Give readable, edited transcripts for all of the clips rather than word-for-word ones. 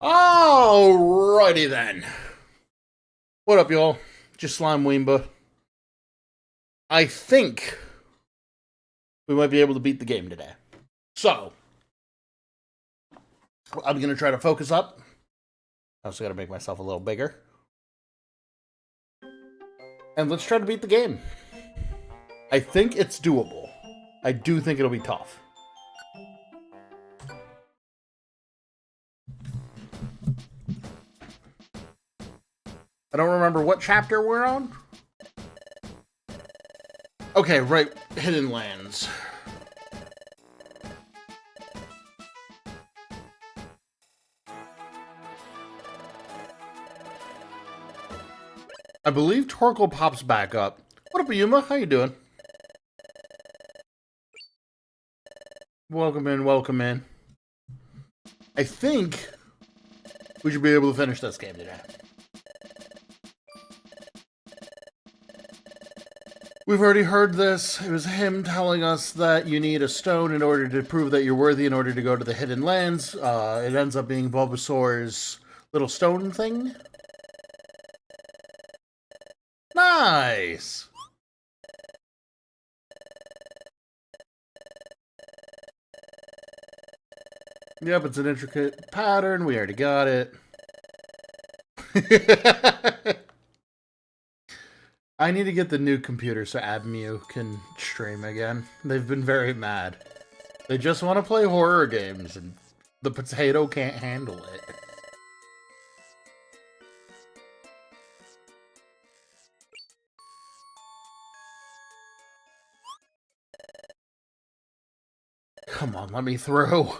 Alrighty then. What up, y'all? Just Slime Weemba. I think we might be able to beat the game today. So, I'm going to try to focus up. I also got to make myself a little bigger. And let's try to beat the game. I think it's doable. I do think it'll be tough. I don't remember what chapter we're on. Okay, right. Hidden Lands. I believe Torkoal pops back up. What up, Yuma? How you doing? Welcome in, welcome in. I think we should be able to finish this game today. We've already heard this. It was him telling us that you need a stone in order to prove that you're worthy in order to go to the Hidden Lands. It ends up being Bulbasaur's little stone thing. Nice! Yep, it's an intricate pattern. We already got it. I need to get the new computer so Abmew can stream again. They've been very mad. They just want to play horror games, and the potato can't handle it. Come on, let me through.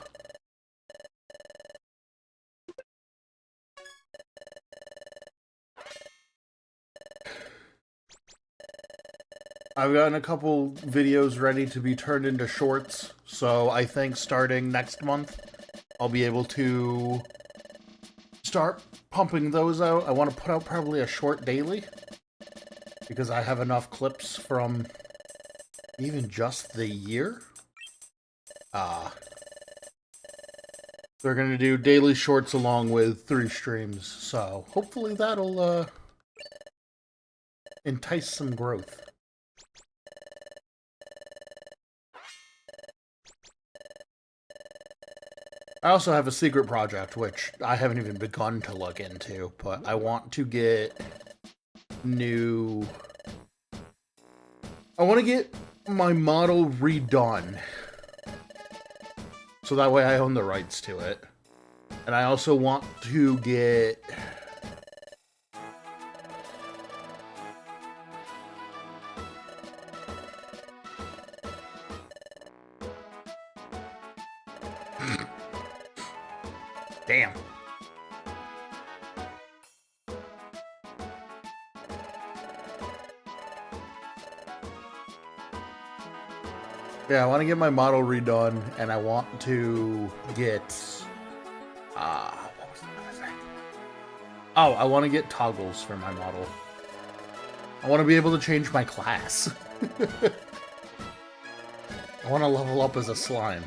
I've gotten a couple videos ready to be turned into shorts, so I think starting next month, I'll be able to start pumping those out. I want to put out probably a short daily, because I have enough clips from even just the year. They're going to do daily shorts along with 3 streams, so hopefully that'll entice some growth. I also have a secret project, which I haven't even begun to look into, but I want to get new... I want to get my model redone, so that way I own the rights to it. And I also want to get... Damn. Yeah, I want to get my model redone, and I want to get... what was the other thing? Oh, I want to get toggles for my model. I want to be able to change my class. I want to level up as a slime.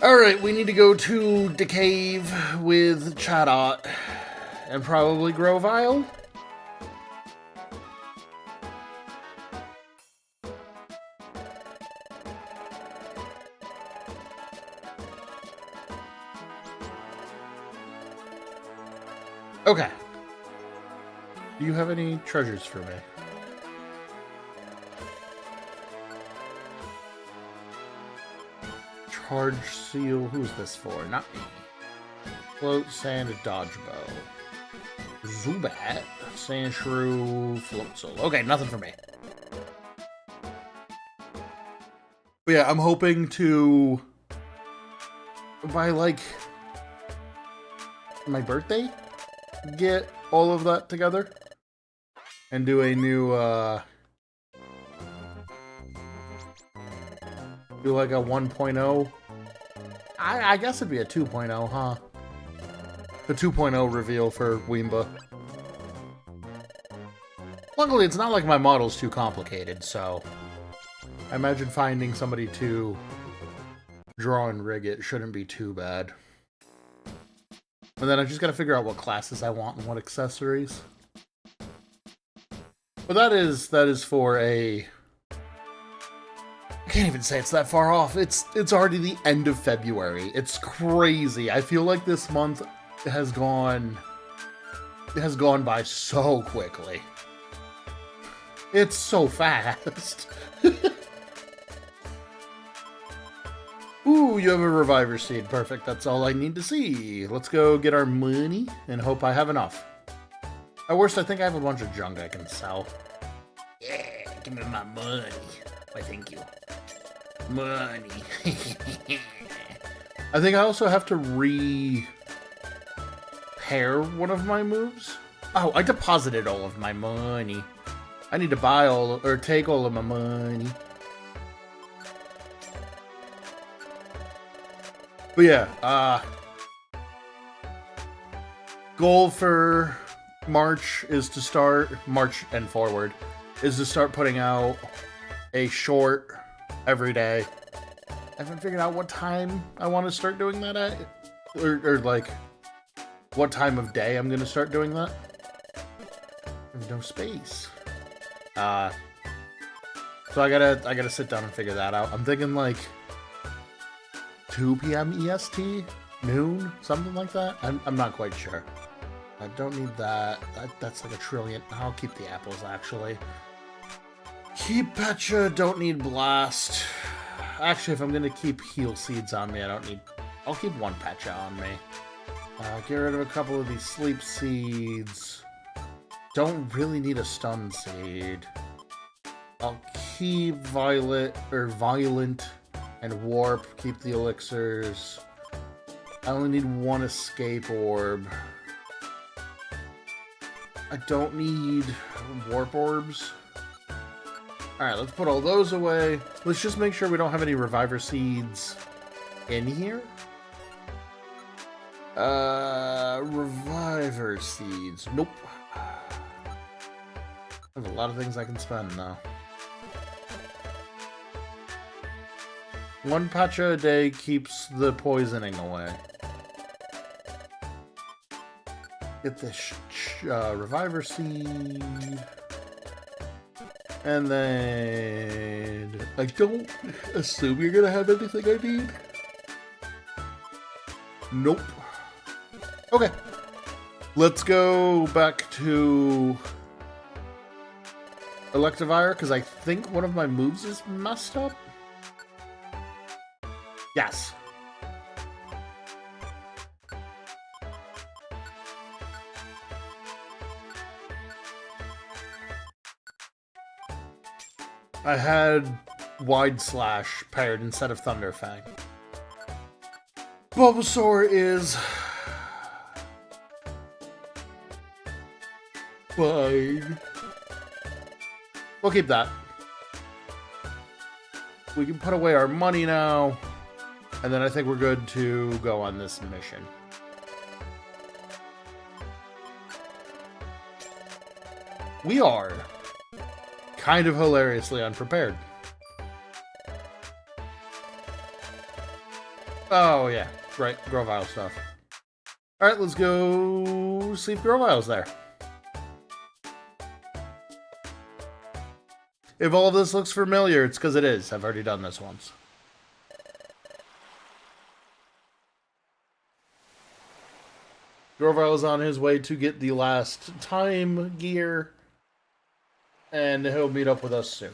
Alright, we need to go to the cave with Chatot and probably Grovyle. Okay. Do you have any treasures for me? Charge seal. Who's this for? Not me. Float, sand, dodge bow. Zubat, sand shrew, float soul. Okay, nothing for me. But yeah, I'm hoping to, by like my birthday, get all of that together and do a new do like a 1.0. I guess it'd be a 2.0, huh? The 2.0 reveal for Weemba. Luckily, it's not like my model's too complicated, so I imagine finding somebody to draw and rig it shouldn't be too bad. And then I just gotta figure out what classes I want and what accessories. But that is for a... I can't even say it's that far off. It's already the end of February. It's crazy. I feel like this month has gone by so quickly. It's so fast. Ooh, you have a reviver seed. Perfect. That's all I need to see. Let's go get our money and hope I have enough. At worst, I think I have a bunch of junk I can sell. Yeah, give me my money. Why, thank you. Money. I think I also have to repair one of my moves. Oh, I deposited all of my money. I need to buy or take all of my money. But yeah, goal for March is to start, March and forward, is to start putting out a short every day. I haven't figured out what time I want to start doing that at, or like what time of day I'm going to start doing that. There's no space. So I gotta sit down and figure that out. I'm thinking like 2 p.m. EST, noon, something like that. I'm not quite sure. I don't need that. That's like a trillion. I'll keep the apples, actually. Keep Pecha, don't need Blast. Actually, if I'm gonna keep heal seeds on me, I'll keep one Pecha on me. Get rid of a couple of these sleep seeds. Don't really need a stun seed. I'll keep Violent and Warp. Keep the elixirs. I only need one escape orb. I don't need warp orbs. Alright, let's put all those away. Let's just make sure we don't have any reviver seeds in here. Reviver seeds. Nope. I have a lot of things I can spend now. One Pacha a day keeps the poisoning away. Get this reviver seed. And then... I don't assume you're gonna have anything I need. Nope. Okay. Let's go back to Electivire, because I think one of my moves is messed up. Yes. I had Wide Slash paired instead of Thunder Fang. Bulbasaur is fine. We'll keep that. We can put away our money now. And then I think we're good to go on this mission. We are kind of hilariously unprepared. Oh, yeah. Right. Grovyle stuff. Alright, let's go see if Grovyle's there. If all of this looks familiar, it's because it is. I've already done this once. Grovyle is on his way to get the last time gear, and he'll meet up with us soon.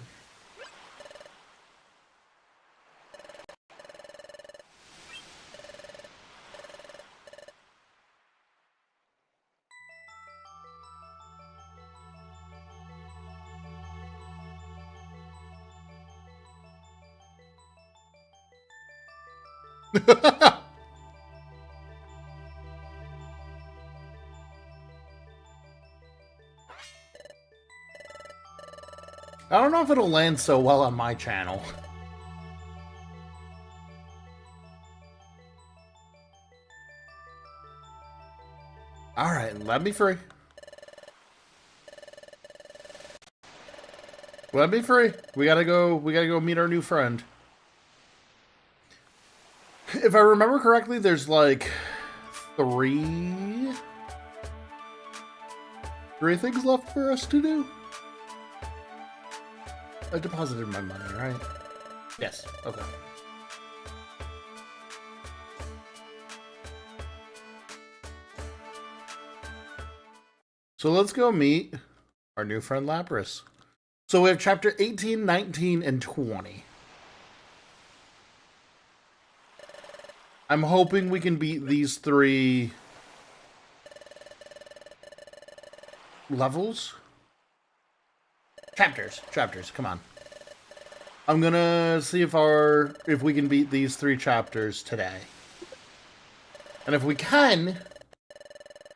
I don't know if it'll land so well on my channel. Alright, let me free. Let me free. We gotta go meet our new friend. If I remember correctly, there's like three things left for us to do. I deposited my money, right? Yes, okay. So let's go meet our new friend Lapras. So we have chapter 18, 19, and 20. I'm hoping we can beat these 3 levels. Chapters, come on. I'm gonna see if we can beat these 3 chapters today. And if we can,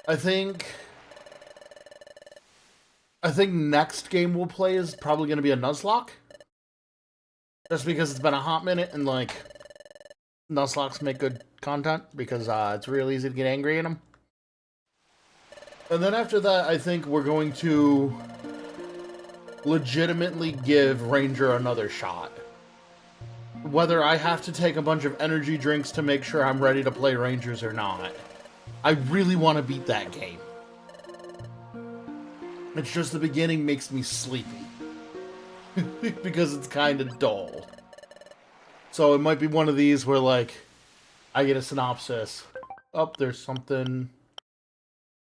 I think next game we'll play is probably gonna be a Nuzlocke. Just because it's been a hot minute and like Nuzlocks make good content because it's real easy to get angry in them. And then after that, I think we're going to legitimately give Ranger another shot. Whether I have to take a bunch of energy drinks to make sure I'm ready to play Rangers or not. I really want to beat that game. It's just the beginning makes me sleepy. Because it's kind of dull. So it might be one of these where, like, I get a synopsis. Oh, there's something...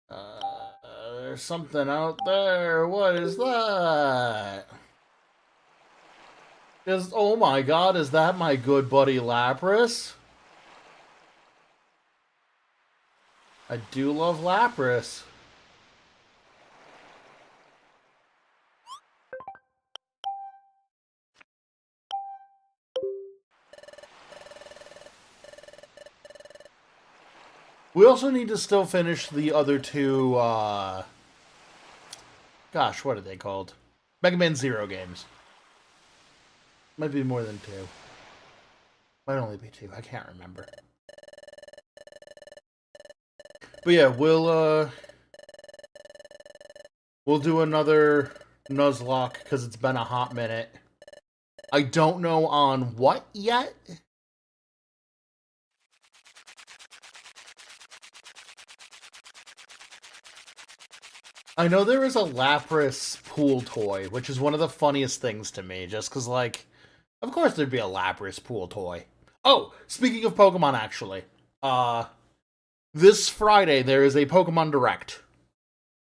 there's something out there. What is that? Oh my god, is that my good buddy Lapras? I do love Lapras. We also need to still finish the other 2, gosh, what are they called? Mega Man Zero games. Might be more than 2. Might only be 2, I can't remember. But yeah, we'll do another Nuzlocke, because it's been a hot minute. I don't know on what yet. I know there is a Lapras pool toy, which is one of the funniest things to me, just because, like, of course there'd be a Lapras pool toy. Oh, speaking of Pokemon, actually, this Friday there is a Pokemon Direct.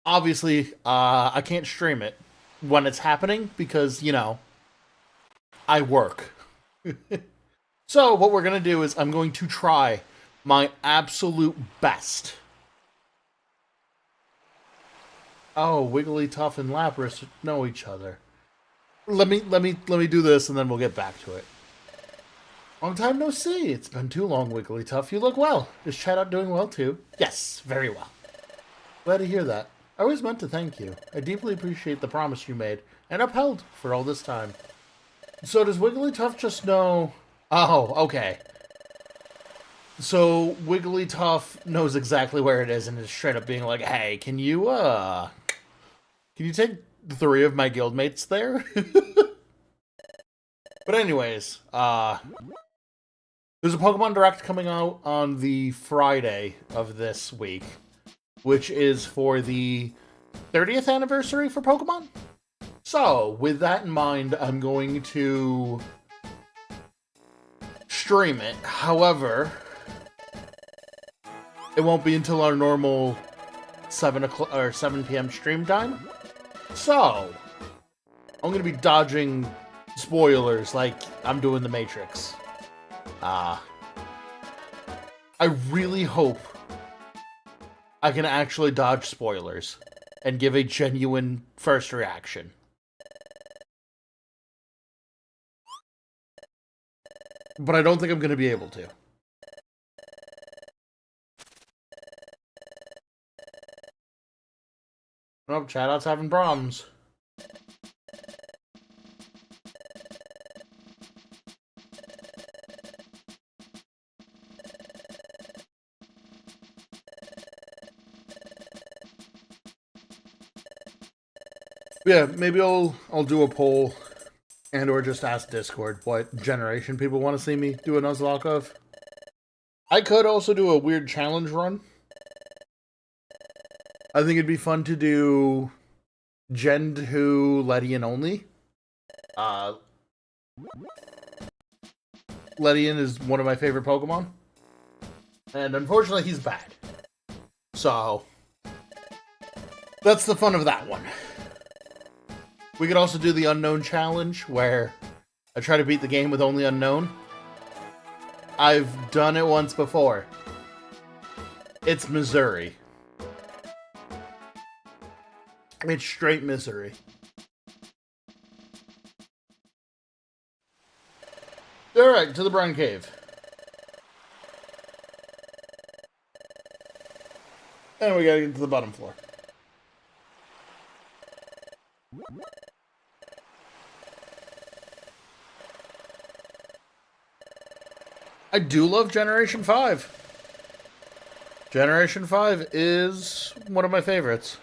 Obviously, I can't stream it when it's happening, because, you know, I work. So, what we're going to do is I'm going to try my absolute best. Oh, Wigglytuff and Lapras know each other. Let me do this and then we'll get back to it. Long time no see. It's been too long, Wigglytuff. You look well. Is Chat out doing well too? Yes, very well. Glad to hear that. I always meant to thank you. I deeply appreciate the promise you made and upheld for all this time. So does Wigglytuff just know... Oh, okay. So Wigglytuff knows exactly where it is and is straight up being like, hey, can you take 3 of my guildmates there? But anyways, there's a Pokemon Direct coming out on the Friday of this week, which is for the 30th anniversary for Pokemon. So, with that in mind, I'm going to stream it. However, it won't be until our normal 7 p.m. stream time. So, I'm going to be dodging spoilers like I'm doing The Matrix. I really hope I can actually dodge spoilers and give a genuine first reaction. But I don't think I'm going to be able to. Oh, chat-out's having problems. Yeah, maybe I'll do a poll and or just ask Discord what generation people want to see me do a Nuzlocke of. I could also do a weird challenge run I think it'd be fun to do Gen 2 Ledian only. Ledian is one of my favorite Pokemon. And unfortunately, he's bad. So, that's the fun of that one. We could also do the Unknown Challenge, where I try to beat the game with only Unknown. I've done it once before. It's Missouri. It's straight misery. Alright, to the Brine Cave. And we gotta get to the bottom floor. I do love Generation 5. Generation 5 is one of my favorites.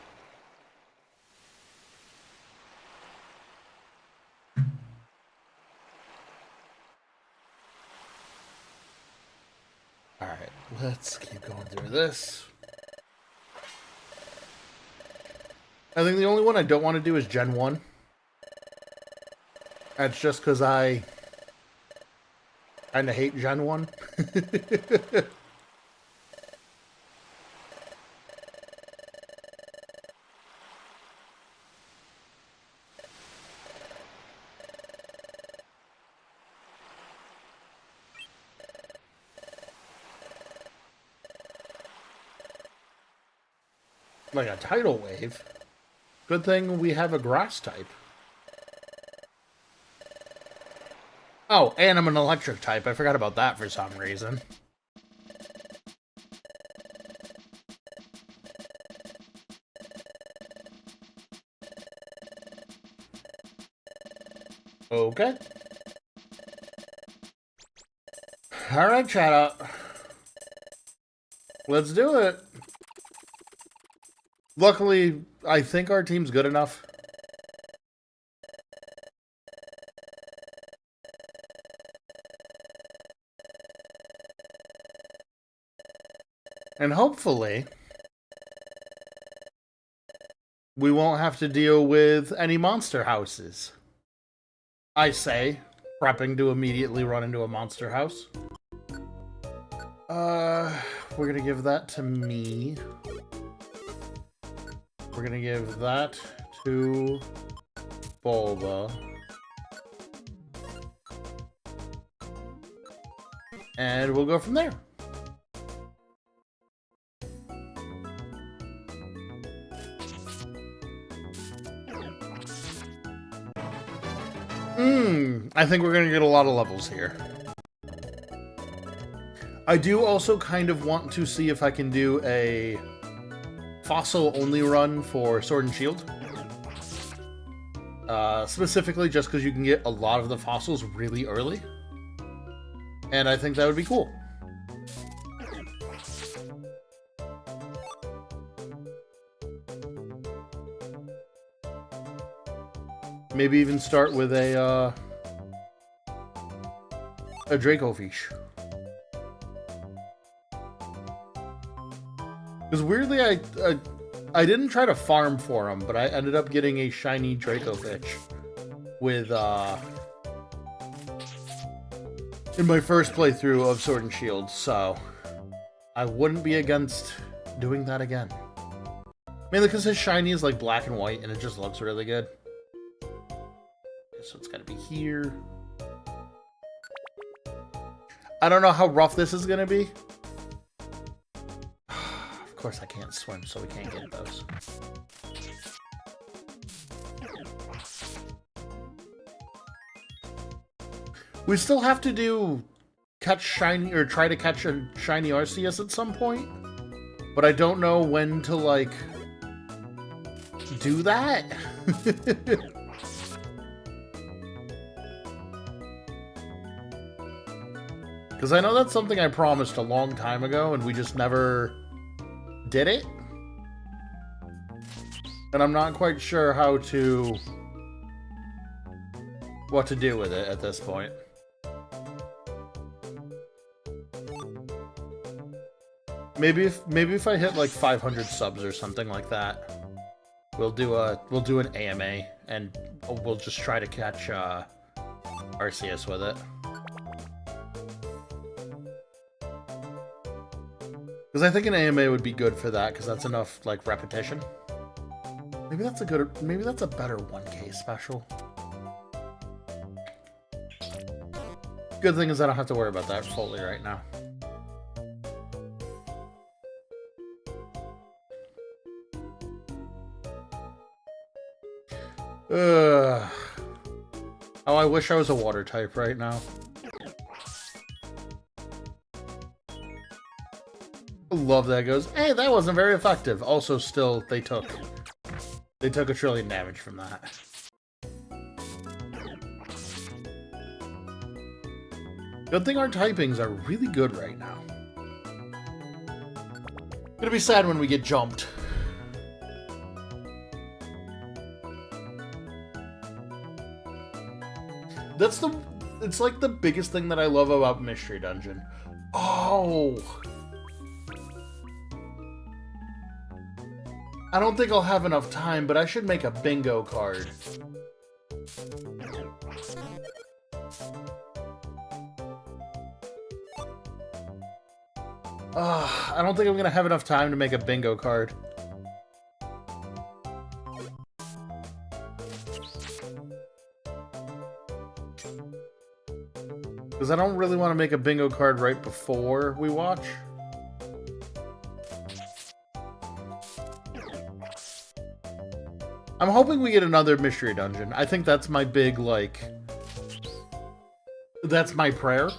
Alright, let's keep going through this. I think the only one I don't want to do is Gen 1. That's just because I kind of hate Gen 1. Like a tidal wave? Good thing we have a grass type. Oh, and I'm an electric type. I forgot about that for some reason. Okay. Alright, chat out. Let's do it. Luckily, I think our team's good enough. And hopefully, we won't have to deal with any monster houses. I say, prepping to immediately run into a monster house. We're gonna give that to me. We're gonna give that to Bulba. And we'll go from there. I think we're gonna get a lot of levels here. I do also kind of want to see if I can do a fossil-only run for Sword and Shield. Specifically just because you can get a lot of the fossils really early. And I think that would be cool. Maybe even start with a Dracofish. Because weirdly, I didn't try to farm for him, but I ended up getting a shiny Dracofish with, in my first playthrough of Sword and Shield, so I wouldn't be against doing that again. Mainly because his shiny is like black and white, and it just looks really good. Okay, so it's gotta be here. I don't know how rough this is gonna be. Of course I can't swim, so we can't get those. We still have to do catch shiny, or try to catch a shiny Arceus at some point, but I don't know when to, like, do that. Because I know that's something I promised a long time ago, and we just never did it. And I'm not quite sure what to do with it at this point. Maybe if I hit like 500 subs or something like that, we'll do an AMA and we'll just try to catch Arceus with it. Because I think an AMA would be good for that, because that's enough like repetition. Maybe that's a better 1K special. Good thing is I don't have to worry about that fully right now. Oh, I wish I was a water type right now. I love that. Goes, hey, that wasn't very effective. Also, still, they took a trillion damage from that. Good thing our typings are really good right now. Gonna be sad when we get jumped. It's like the biggest thing that I love about Mystery Dungeon. Oh! I don't think I'll have enough time, but I should make a bingo card. I don't think I'm gonna have enough time to make a bingo card. Because I don't really want to make a bingo card right before we watch. I'm hoping we get another Mystery Dungeon. I think that's my big, like... That's my prayer.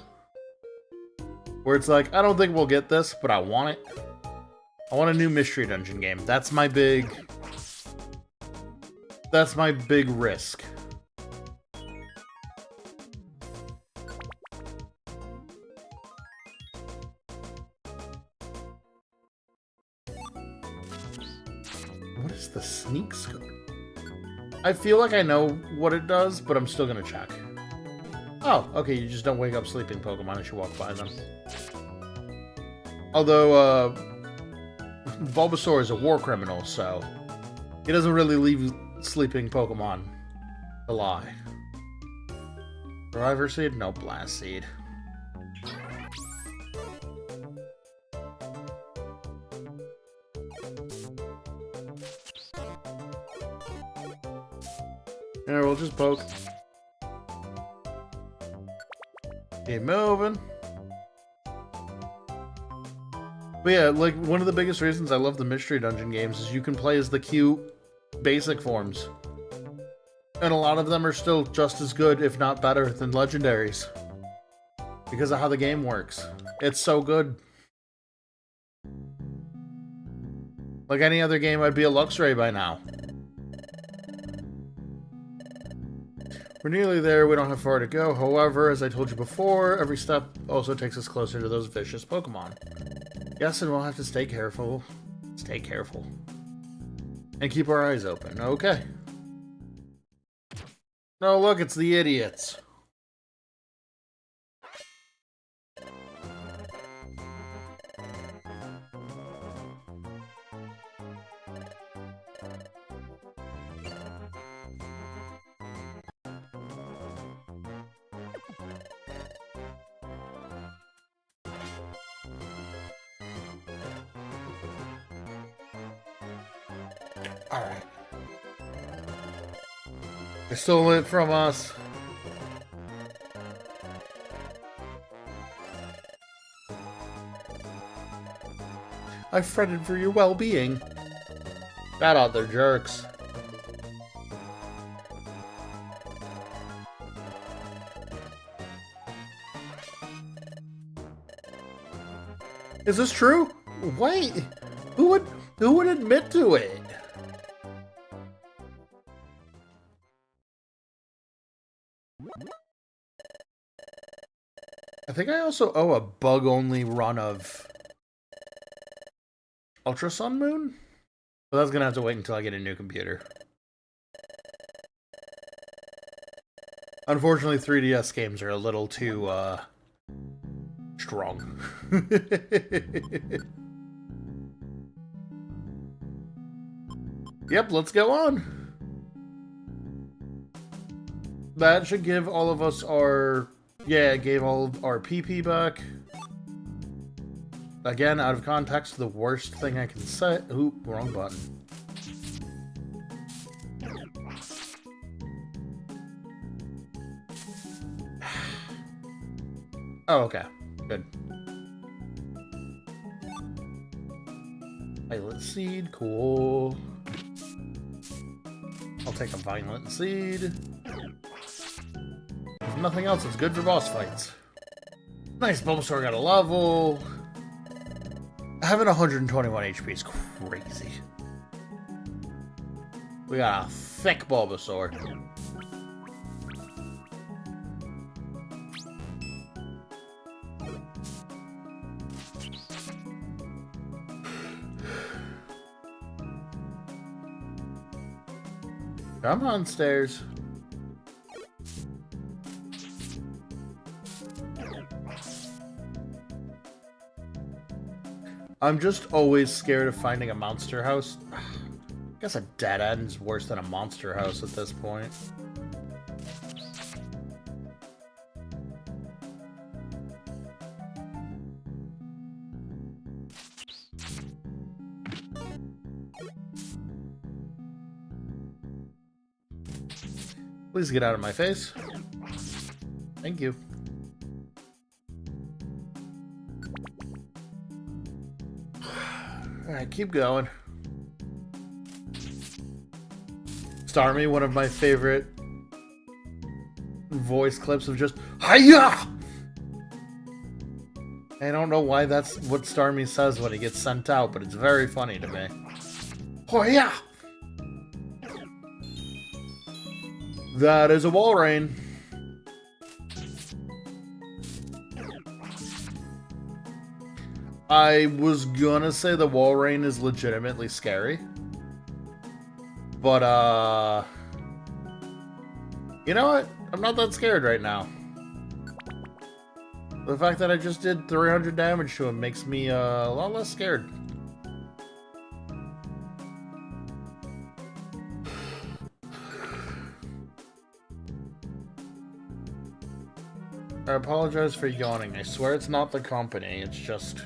Where it's like, I don't think we'll get this, but I want it. I want a new Mystery Dungeon game. That's my big... That's my big risk. What is the sneak scope? I feel like I know what it does, but I'm still gonna check. Oh, okay, you just don't wake up sleeping Pokemon as you walk by them. Although, Bulbasaur is a war criminal, so he doesn't really leave sleeping Pokemon alive. Reviver Seed? No, Blast Seed. Yeah, we'll just poke. Keep moving. But yeah, like, one of the biggest reasons I love the Mystery Dungeon games is you can play as the cute basic forms. And a lot of them are still just as good, if not better, than legendaries. Because of how the game works. It's so good. Like any other game, I'd be a Luxray by now. We're nearly there, we don't have far to go. However, as I told you before, every step also takes us closer to those vicious Pokemon. Yes, and we'll have to stay careful. Stay careful. And keep our eyes open. Okay. No, look, it's the idiots. Alright. They stole it from us. I fretted for your well-being. That other jerks. Is this true? Wait, who would admit to it? I think I also owe a bug-only run of Ultra Sun Moon? But that's gonna have to wait until I get a new computer. Unfortunately, 3DS games are a little too, strong. Yep, let's go on. That should give all of us our... Yeah, it gave all of our PP back. Again, out of context, the worst thing I can say... Oop, wrong button. Oh, okay. Good. Violet seed, cool. I'll take a violet seed. If nothing else, it's good for boss fights. Nice, Bulbasaur got a level. Having 121 HP is crazy. We got a thick Bulbasaur. Come on, stairs. I'm just always scared of finding a monster house. I guess a dead end's worse than a monster house at this point. Please get out of my face. Thank you. Alright, keep going. Starmie, one of my favorite voice clips of just Hiya! I don't know why that's what Starmie says when he gets sent out, but it's very funny to me. Hiya! That is a Walrein. I was gonna say the Walrein is legitimately scary. But, you know what? I'm not that scared right now. The fact that I just did 300 damage to him makes me a lot less scared. I apologize for yawning. I swear it's not the company. It's just...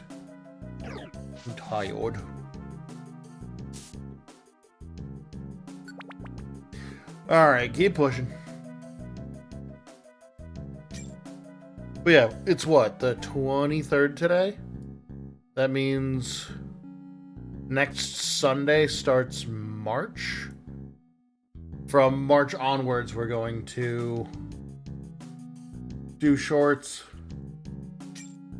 I'm tired. Alright, keep pushing. But yeah, it's what? The 23rd today? That means... next Sunday starts March? From March onwards, we're going to... do shorts.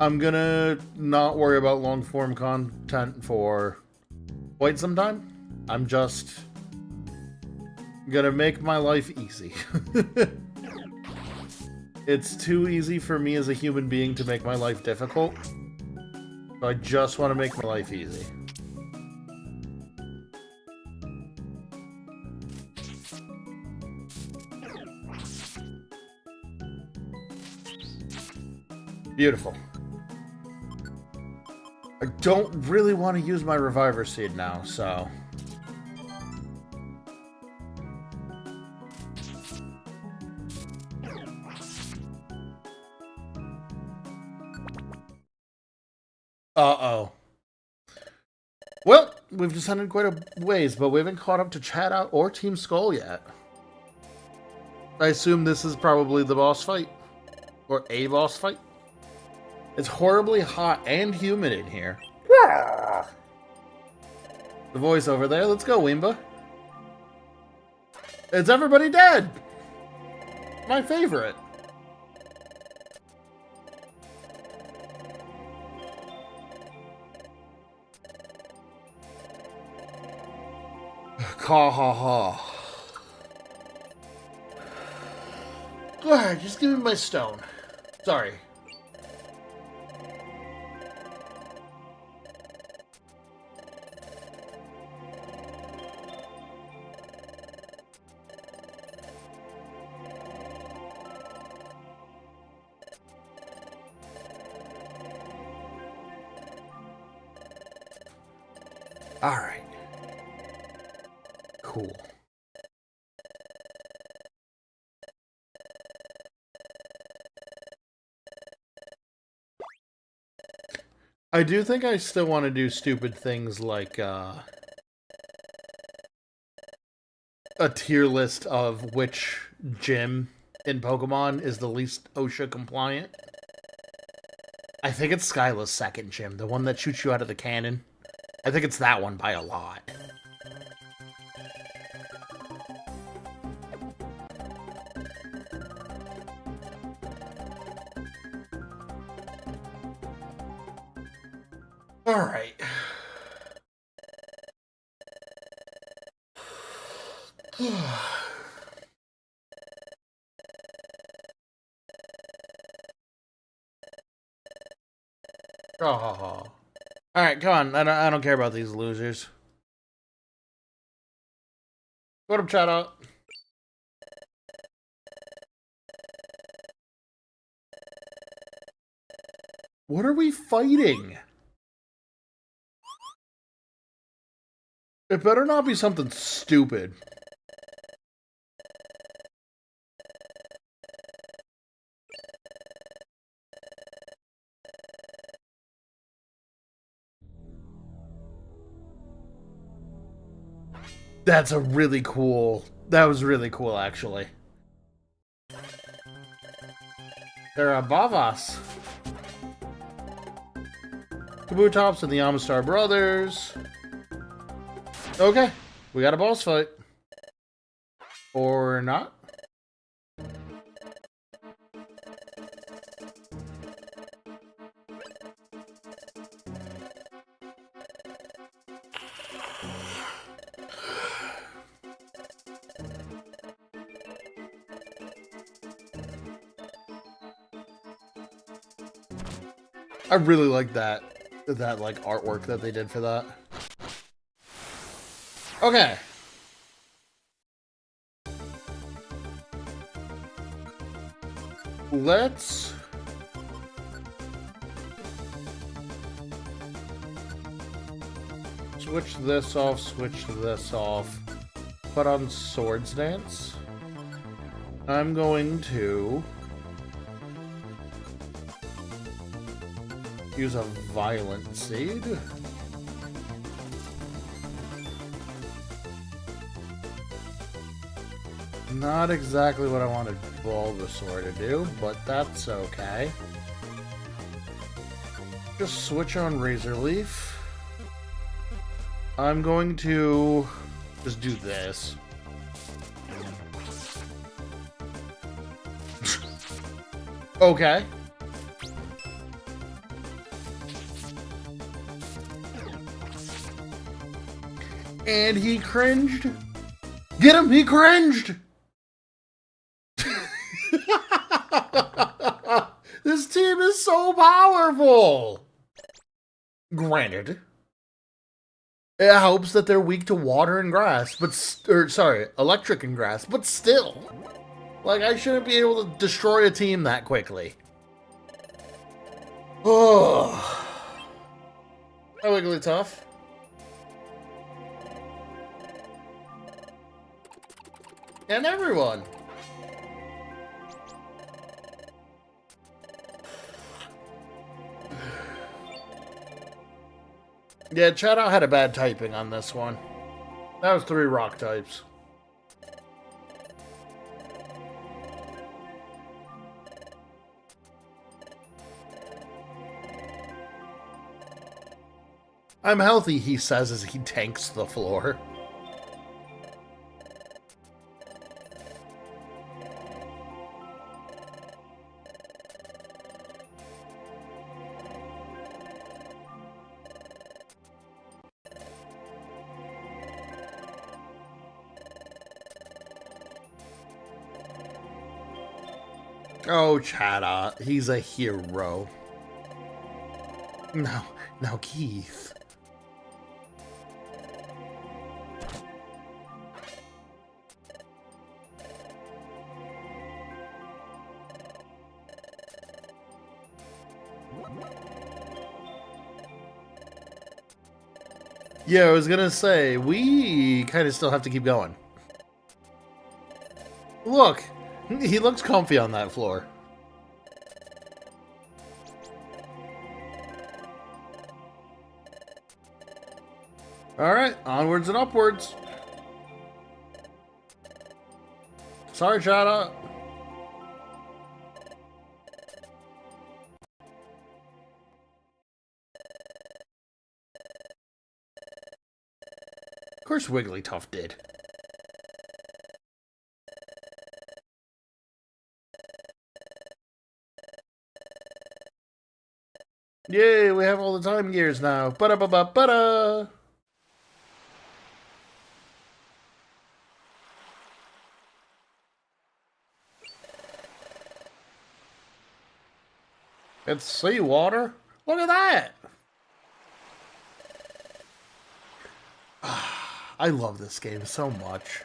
I'm gonna not worry about long form content for quite some time. I'm just gonna make my life easy. It's too easy for me as a human being to make my life difficult. So I just want to make my life easy. Beautiful. I don't really want to use my Reviver Seed now, so... Uh-oh. Well, we've descended quite a ways, but we haven't caught up to Chat Out or Team Skull yet. I assume this is probably the boss fight. Or a boss fight. It's horribly hot and humid in here. The voice over there. Let's go, Wimba. It's everybody dead! My favorite. Ha ha ha. Go ahead, just give me my stone. Sorry. Alright. Cool. I do think I still want to do stupid things like a tier list of which gym in Pokemon is the least OSHA compliant. I think it's Skyla's second gym, the one that shoots you out of the cannon. I think it's that one by a lot. All right. Oh. Alright, come on. I don't care about these losers. What up, chat out? What are we fighting? It better not be something stupid. That's a really cool... That was really cool, actually. They're above us. Kabutops and the Amistar brothers. Okay, we got a boss fight. Or not. I really like that like artwork that they did for that. Okay. Let's switch this off, put on Swords Dance. I'm going to use a Violent Seed. Not exactly what I wanted Bulbasaur to do, but that's okay. Just switch on Razor Leaf. I'm going to just do this. Okay. And he cringed. Get him, he cringed! This team is so powerful! Granted, it helps that they're weak to water and grass, but electric and grass, but still. Like, I shouldn't be able to destroy a team that quickly. Oh. Wigglytuff. And everyone. Yeah, Shadow had a bad typing on this one. That was 3 rock types. I'm healthy, he says as he tanks the floor. Oh, Chada, he's a hero. Now, Keith. Yeah, I was gonna say, we kind of still have to keep going. Look, he looks comfy on that floor. Alright, onwards and upwards. Sorry, Chada. Of course Wigglytuff did. Yay, we have all the time gears now. Ba-da-ba-ba-ba-da! It's seawater? Look at that! I love this game so much.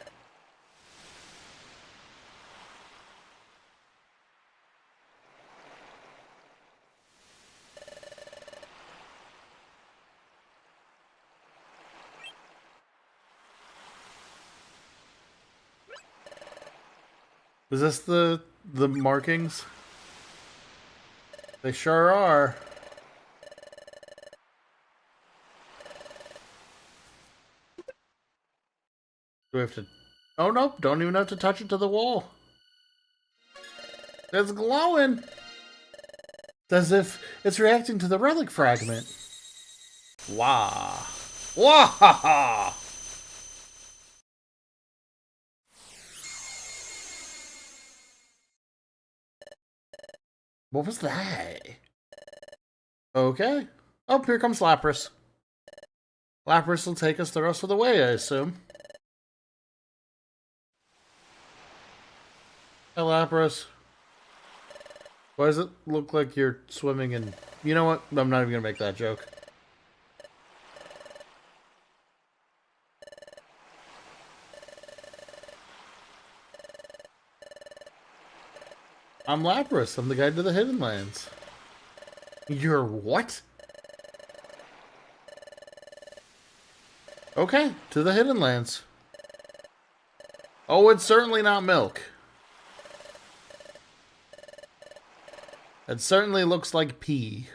Is this the markings? They sure are. Do we have to... Oh, nope. Don't even have to touch it to the wall. It's glowing. It's as if it's reacting to the relic fragment. Wah. Wah ha ha! What was that? Okay. Oh, here comes Lapras. Lapras will take us the rest of the way, I assume. Hi, Lapras. Why does it look like you're swimming in... You know what? I'm not even going to make that joke. I'm Lapras. I'm the guide to the Hidden Lands. You're what? Okay, to the Hidden Lands. Oh, it's certainly not milk. It certainly looks like pee.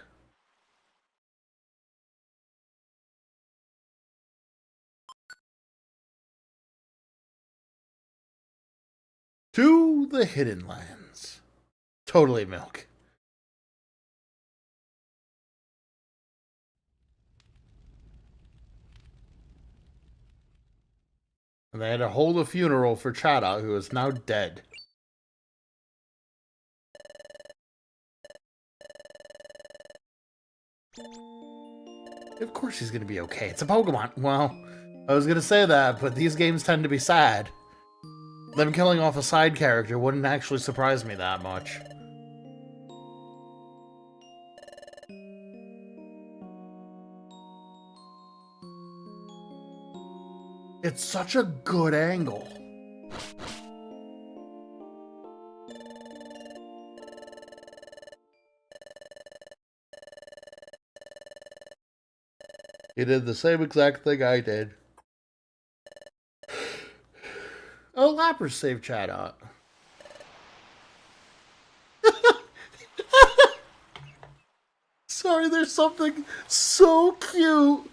To the Hidden Lands. Totally milk. And they had to hold a funeral for Chada, who is now dead. Of course he's going to be okay. It's a Pokemon. Well, I was going to say that, but these games tend to be sad. Them killing off a side character wouldn't actually surprise me that much. It's such a good angle. He did the same exact thing I did. Oh, Lapras saved Chada. Sorry, there's something so cute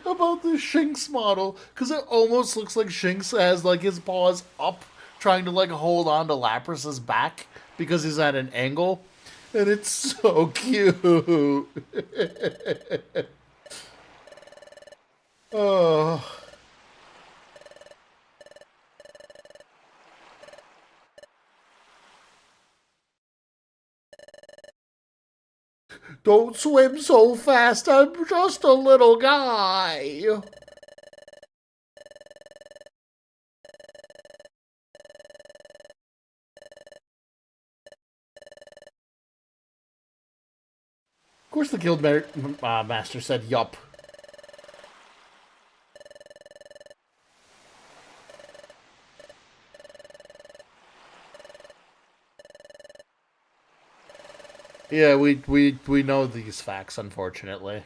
about the Shinx model, because it almost looks like Shinx has like his paws up, trying to like hold on to Lapras's back because he's at an angle, and it's so cute. Oh. Don't swim so fast, I'm just a little guy. Of course the guild master said yup. Yeah, we know these facts, unfortunately.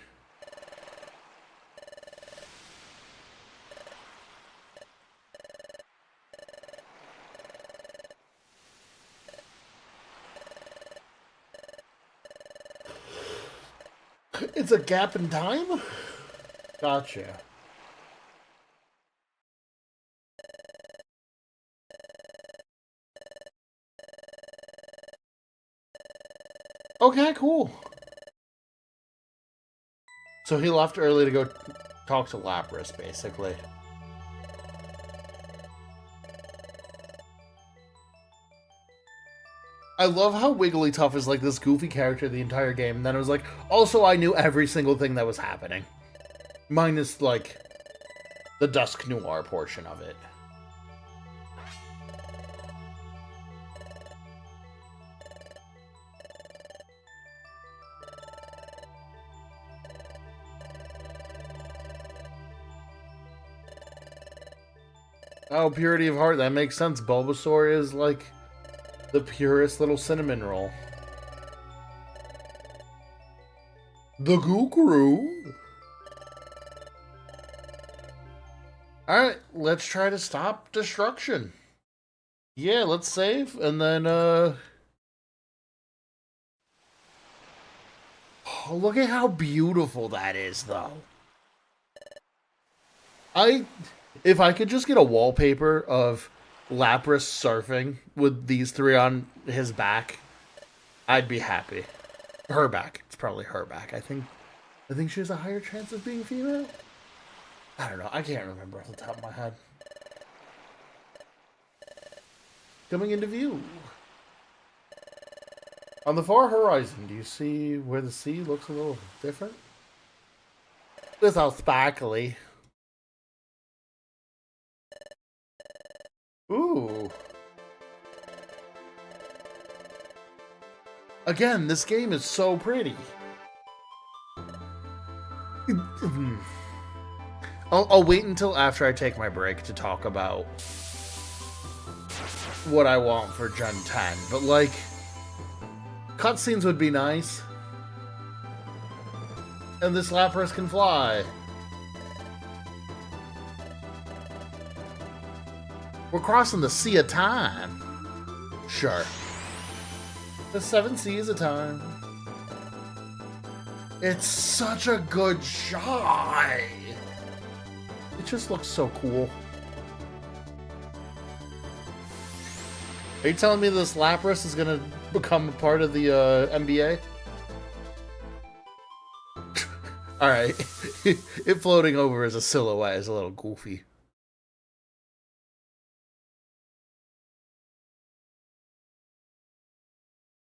It's a gap in time? Gotcha. Okay, cool. So he left early to go talk to Lapras, basically. I love how Wigglytuff is like this goofy character the entire game, and then it was like, also I knew every single thing that was happening. Minus, like, the Dusk Noir portion of it. Oh, purity of heart, that makes sense. Bulbasaur is, like, the purest little cinnamon roll. The Gukuru? Alright, let's try to stop destruction. Yeah, let's save, and then, oh, look at how beautiful that is, though. If I could just get a wallpaper of Lapras surfing with these three on his back, I'd be happy. Her back. It's probably her back. I think she has a higher chance of being female. I don't know. I can't remember off the top of my head. Coming into view. On the far horizon, do you see where the sea looks a little different? It's all sparkly. Ooh. Again, this game is so pretty. I'll wait until after I take my break to talk about what I want for Gen 10. But, like, cutscenes would be nice. And this Lapras can fly. We're crossing the Sea of Time. Sure. The 7 seas of time. It's such a good shot. It just looks so cool. Are you telling me this Lapras is gonna become a part of the NBA? Alright. It floating over as a silhouette is a little goofy.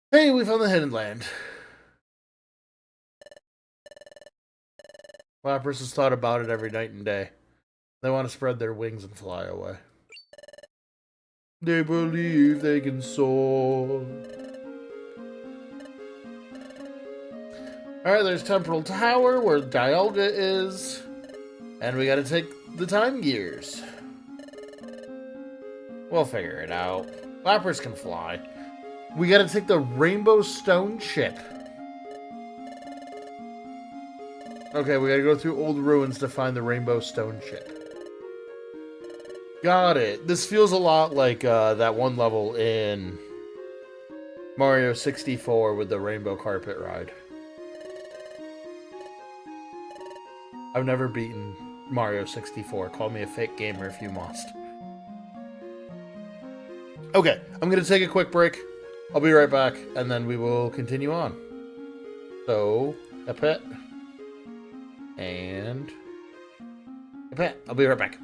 Hey, we found the hidden land. Lapras has thought about it every night and day. They want to spread their wings and fly away. They believe they can soar. Alright, there's Temporal Tower, where Dialga is. And we gotta take the time gears. We'll figure it out. Lapras can fly. We gotta take the Rainbow Stone chip. Okay, we gotta go through old ruins to find the Rainbow Stone chip. Got it. This feels a lot like that one level in Mario 64 with the Rainbow Carpet Ride. I've never beaten Mario 64. Call me a fake gamer if you must. Okay, I'm gonna take a quick break. I'll be right back, and then we will continue on. So, a pet. And a pet. I'll be right back.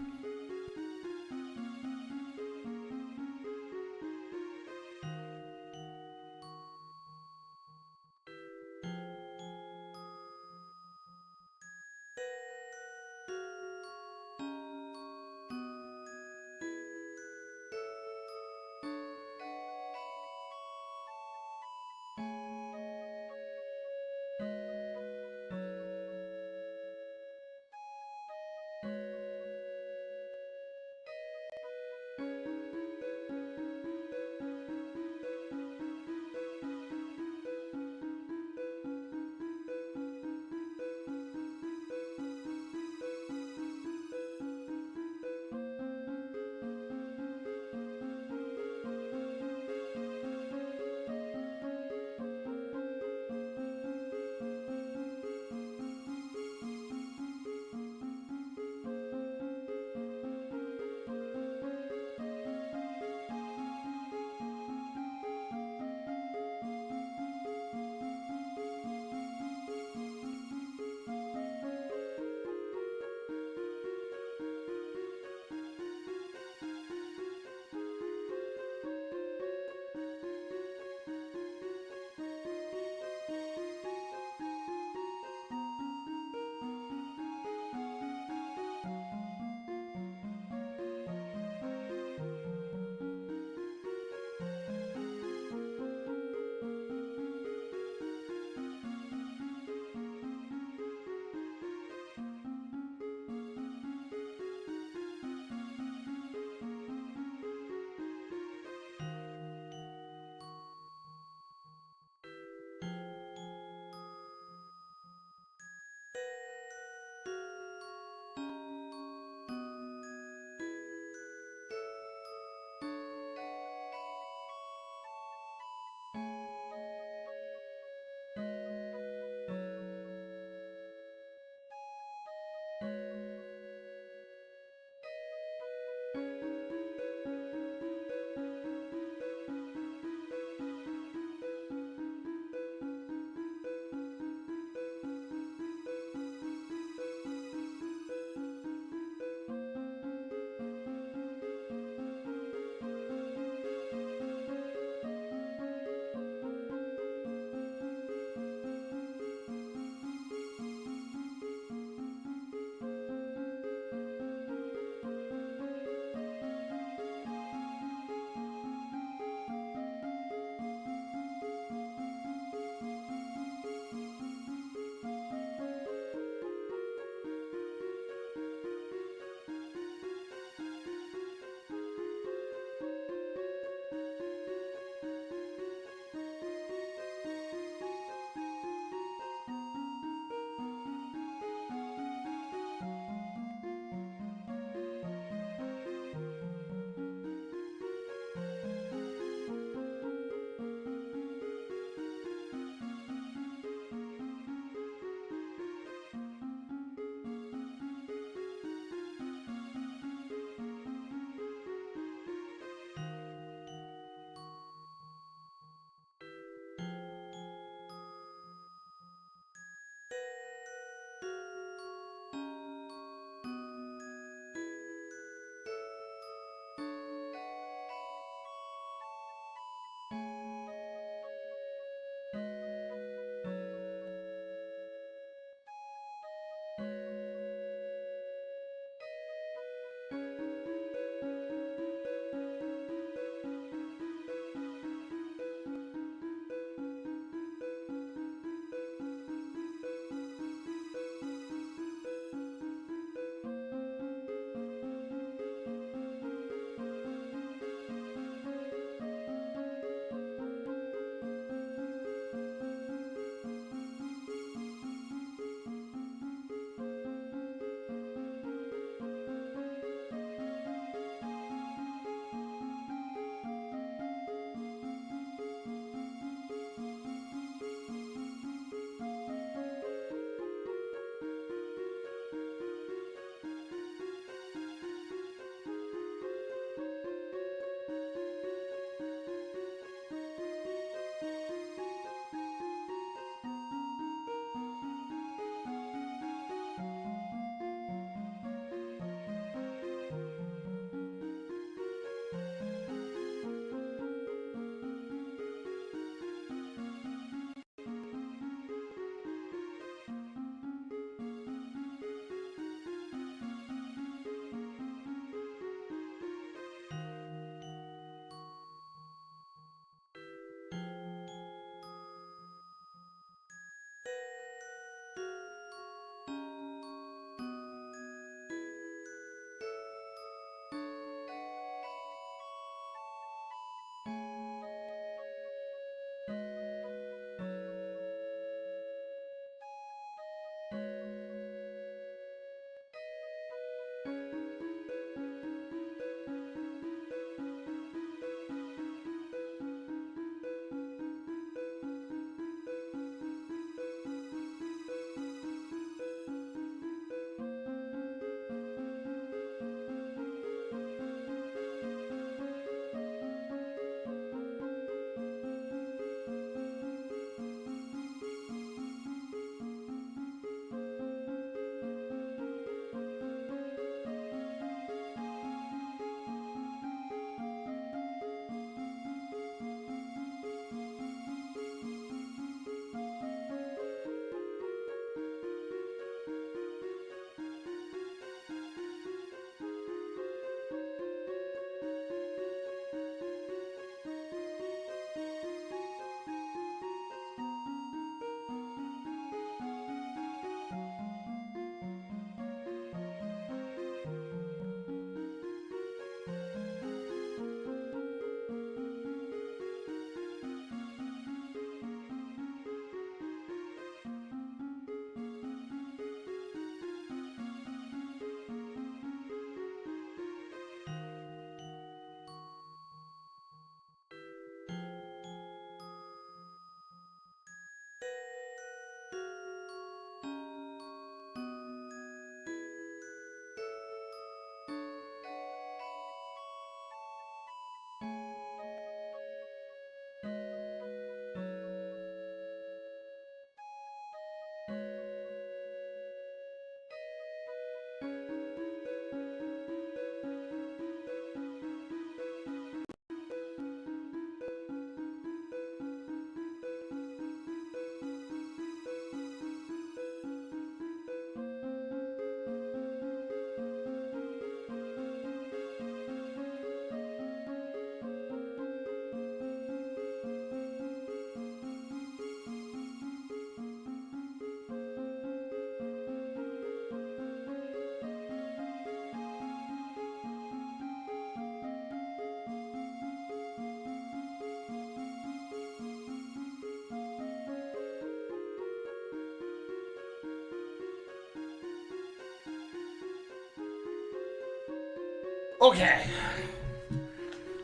Okay.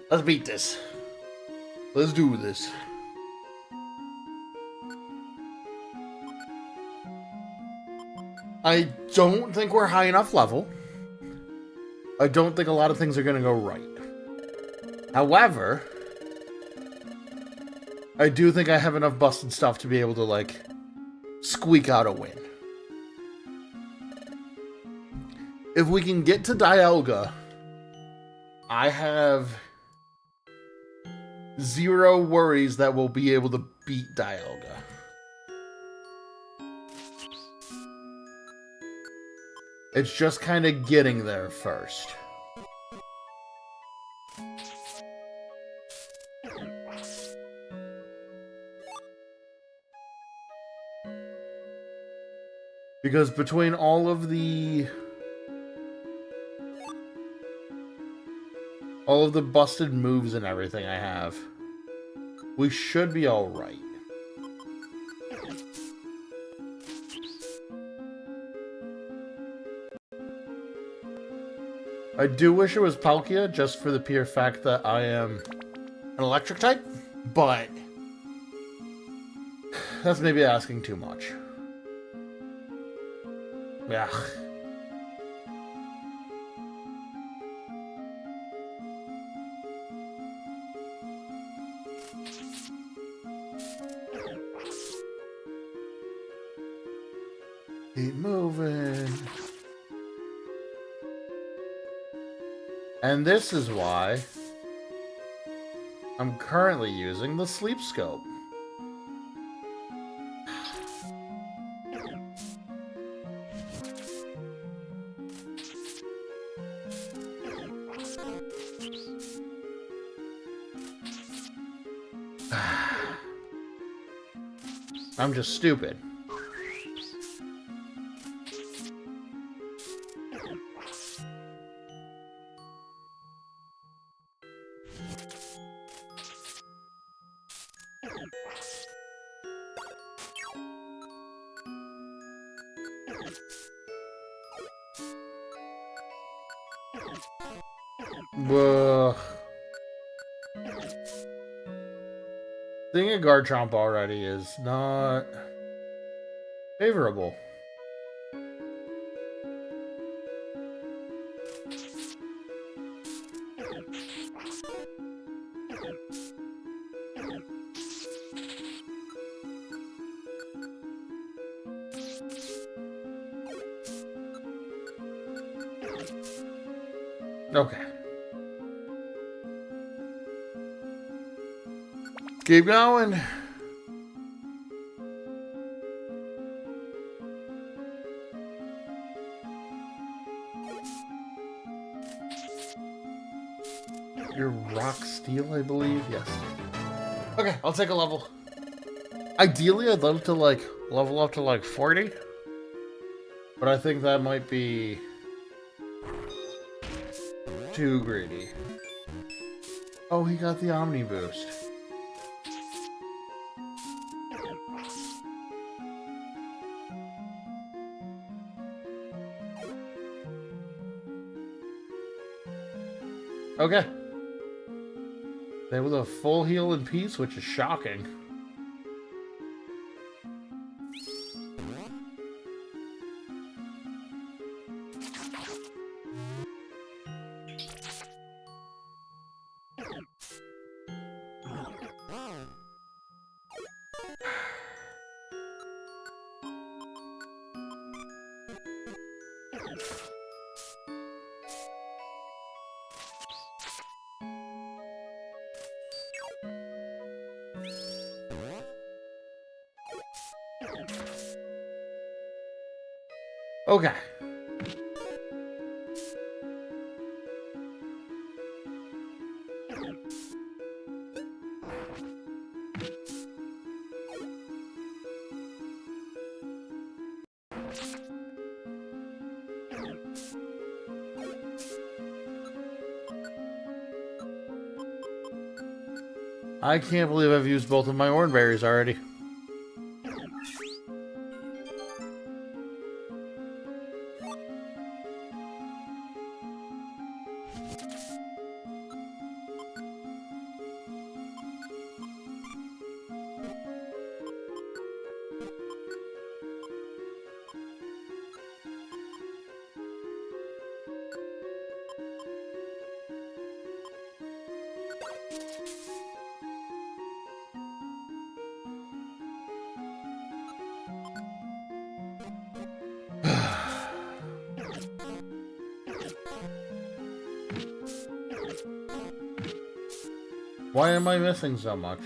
Let's beat this. Let's do this. I don't think we're high enough level. I don't think a lot of things are going to go right. However, I do think I have enough busted stuff to be able to, like, squeak out a win. If we can get to Dialga, I have zero worries that we'll be able to beat Dialga. It's just kind of getting there first. Because between all of the busted moves and everything I have, we should be alright. I do wish it was Palkia, just for the pure fact that I am an electric type, but that's maybe asking too much. Yeah. Keep moving. And this is why I'm currently using the sleep scope. I'm just stupid. Ugh. Seeing a Garchomp already is not favorable. Okay. Keep going. Your rock steel, I believe. Yes. Okay, I'll take a level. Ideally, I'd love to, like, level up to, like, 40. But I think that might be too greedy. Oh, he got the Omni boost. Okay. They with a full heal in peace, which is shocking. Okay. I can't believe I've used both of my orange berries already. Why am I missing so much?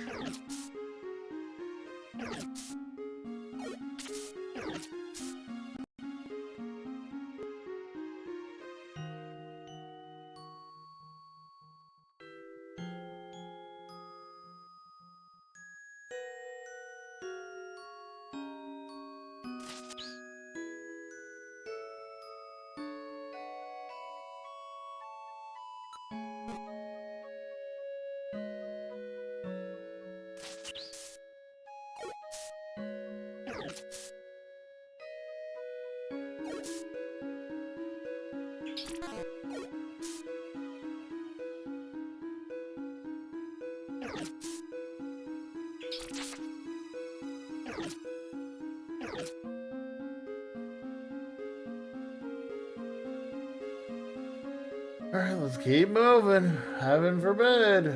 Alright, let's keep moving. Heaven forbid.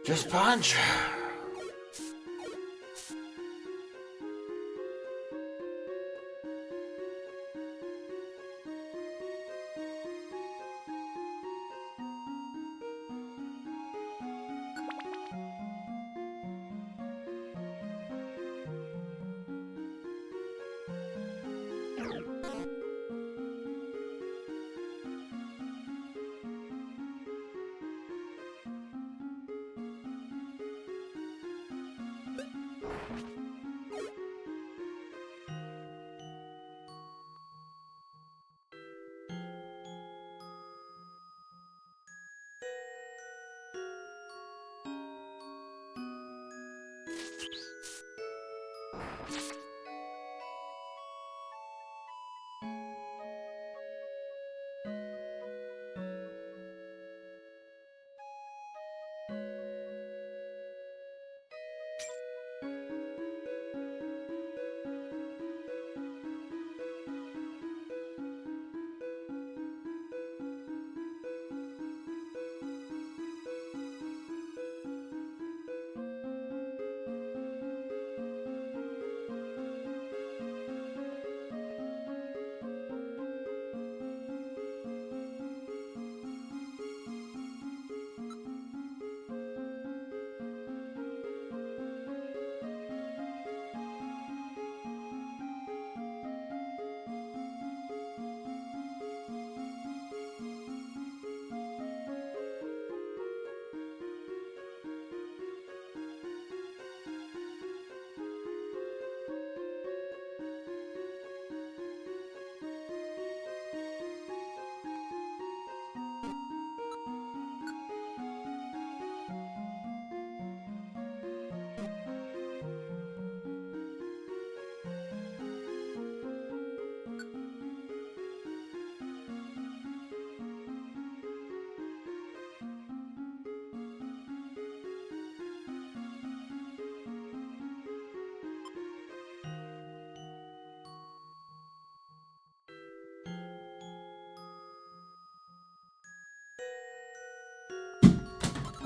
Just punch.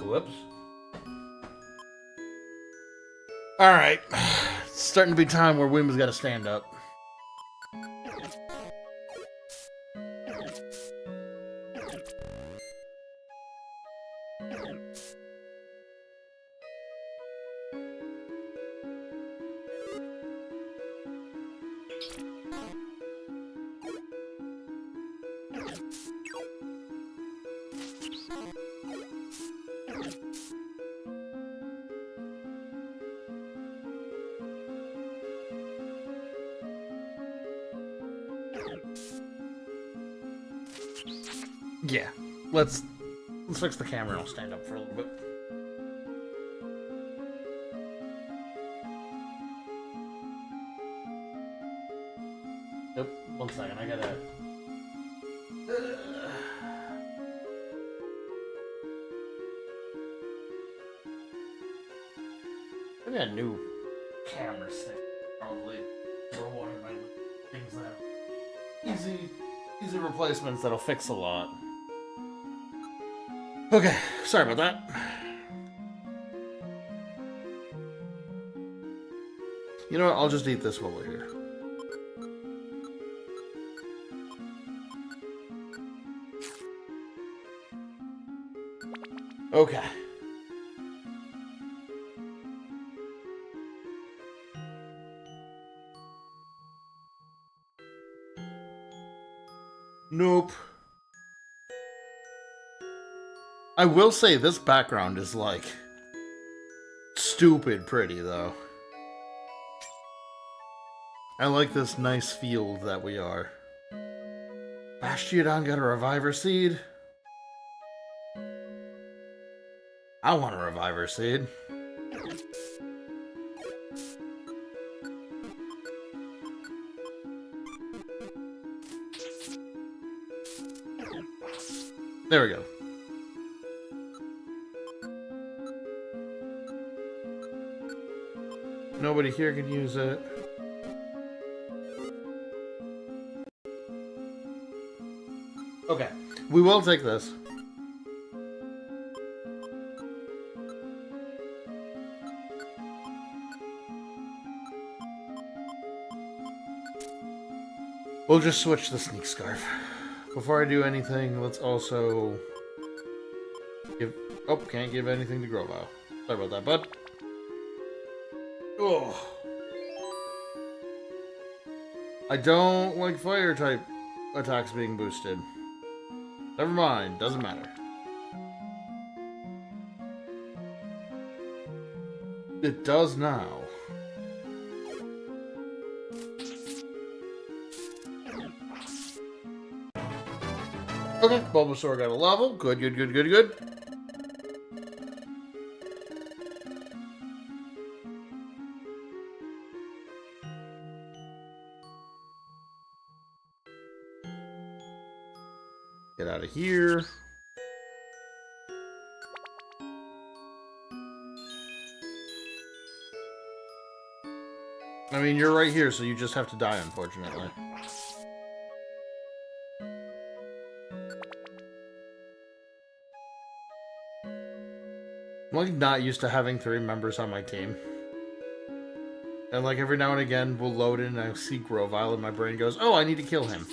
Whoops. Alright. It's starting to be time where Wim's got to stand up. Yeah. Let's fix the camera and I'll stand up for a little bit. Yep, 1 second, I gotta... I got a new camera stick, probably, for one of my things that easy replacements that'll fix a lot. Okay, sorry about that. You know what? I'll just eat this while we're here. Okay. Nope. I will say this background is like stupid pretty though. I like this nice field that we are. Bastiodon got a Reviver Seed. I want a Reviver Seed. There we go. Nobody here can use it. Okay, we will take this. We'll just switch the Sneak Scarf. Before I do anything, let's also give... Oh, can't give anything to Grovyle. Sorry about that, bud. Oh. I don't like Fire-type attacks being boosted. Never mind, doesn't matter. It does now. Okay, Bulbasaur got a level. Good, good, good, good, good. Get out of here. I mean, you're right here, so you just have to die, unfortunately. I'm like not used to having 3 members on my team. And like every now and again, we'll load in and I see Grovyle and my brain goes, oh, I need to kill him.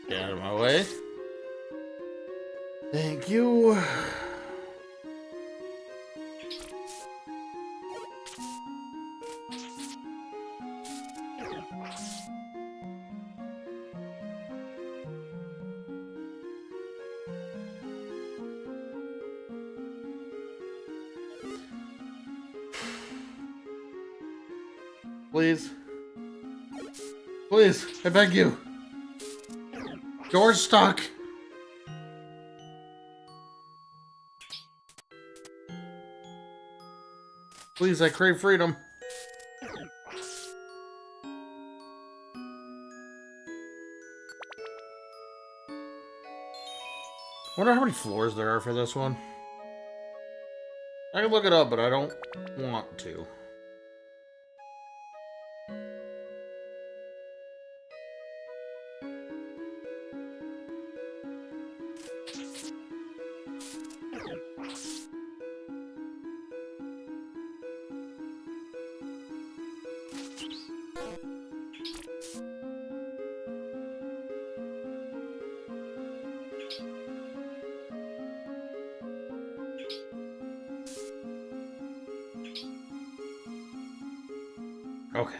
Get out of my way. Thank you. Please. Please, I beg you. Door's stuck. Please, I crave freedom. Wonder how many floors there are for this one. I can look it up, but I don't want to. Okay.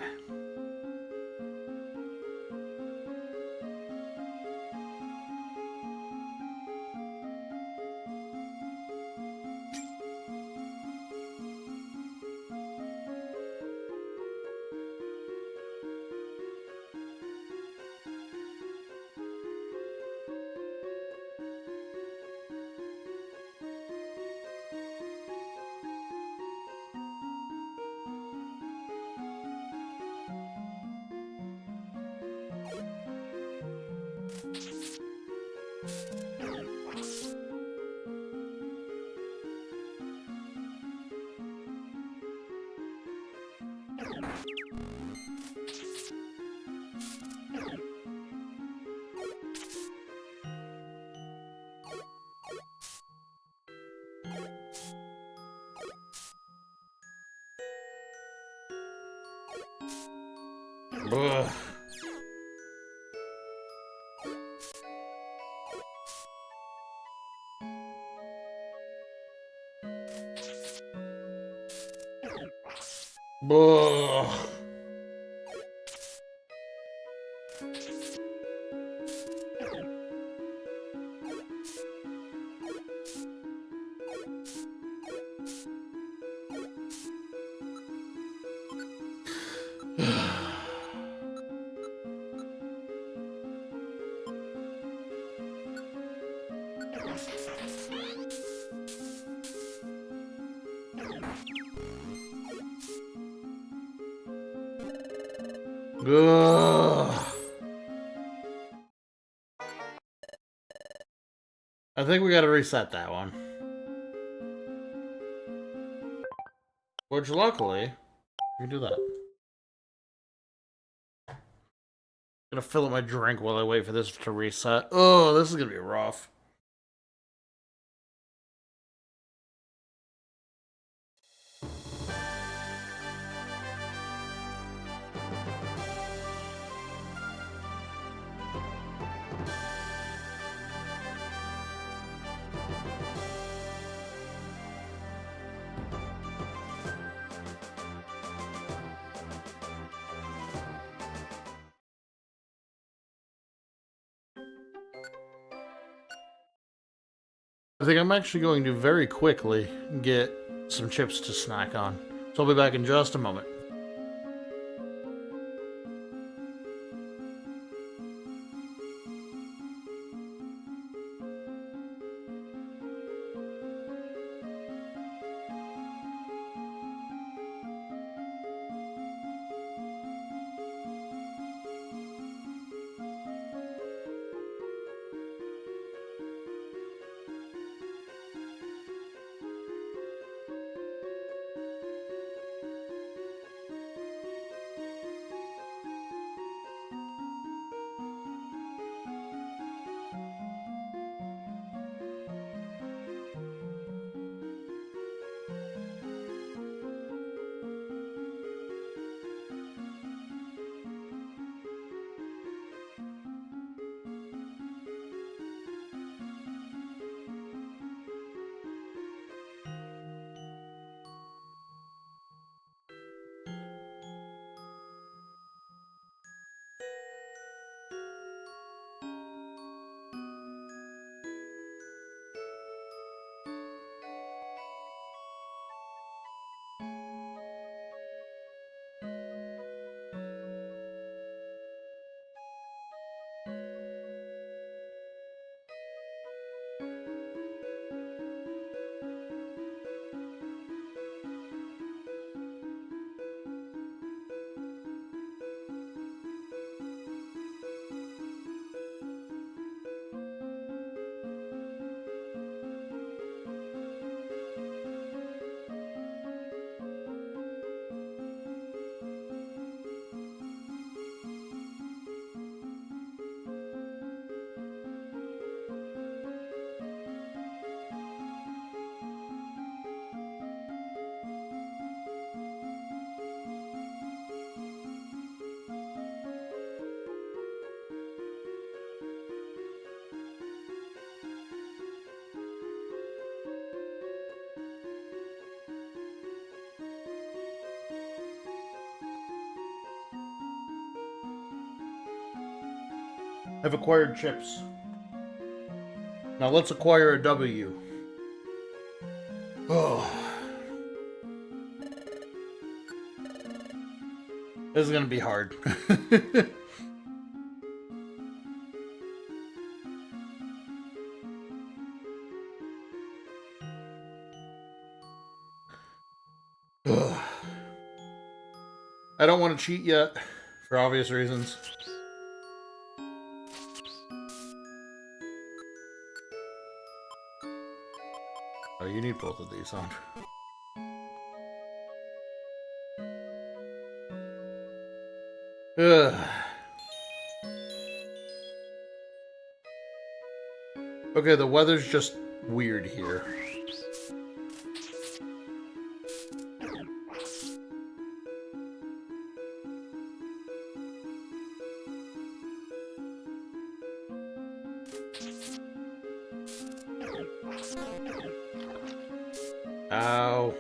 Ugh. Ugh. Ugh. I think we gotta reset that one. Which, luckily, we can do that. I'm gonna fill up my drink while I wait for this to reset. Oh, this is gonna be rough. I think I'm actually going to very quickly get some chips to snack on. So I'll be back in just a moment. I've acquired chips. Now let's acquire a W. Oh. This is gonna be hard. I don't want to cheat yet, for obvious reasons. Oh, you need both of these on. Ugh. Okay, the weather's just weird here. Ow.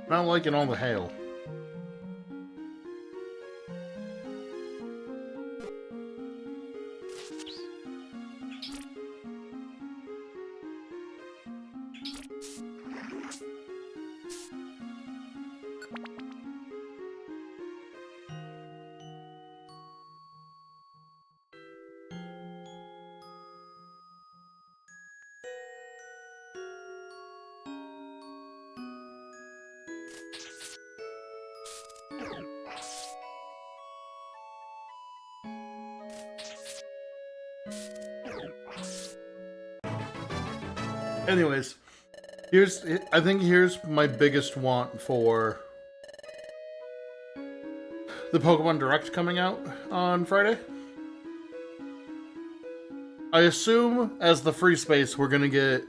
Not liking all the hail. Anyways, I think here's my biggest want for the Pokemon Direct coming out on Friday. I assume as the free space we're gonna get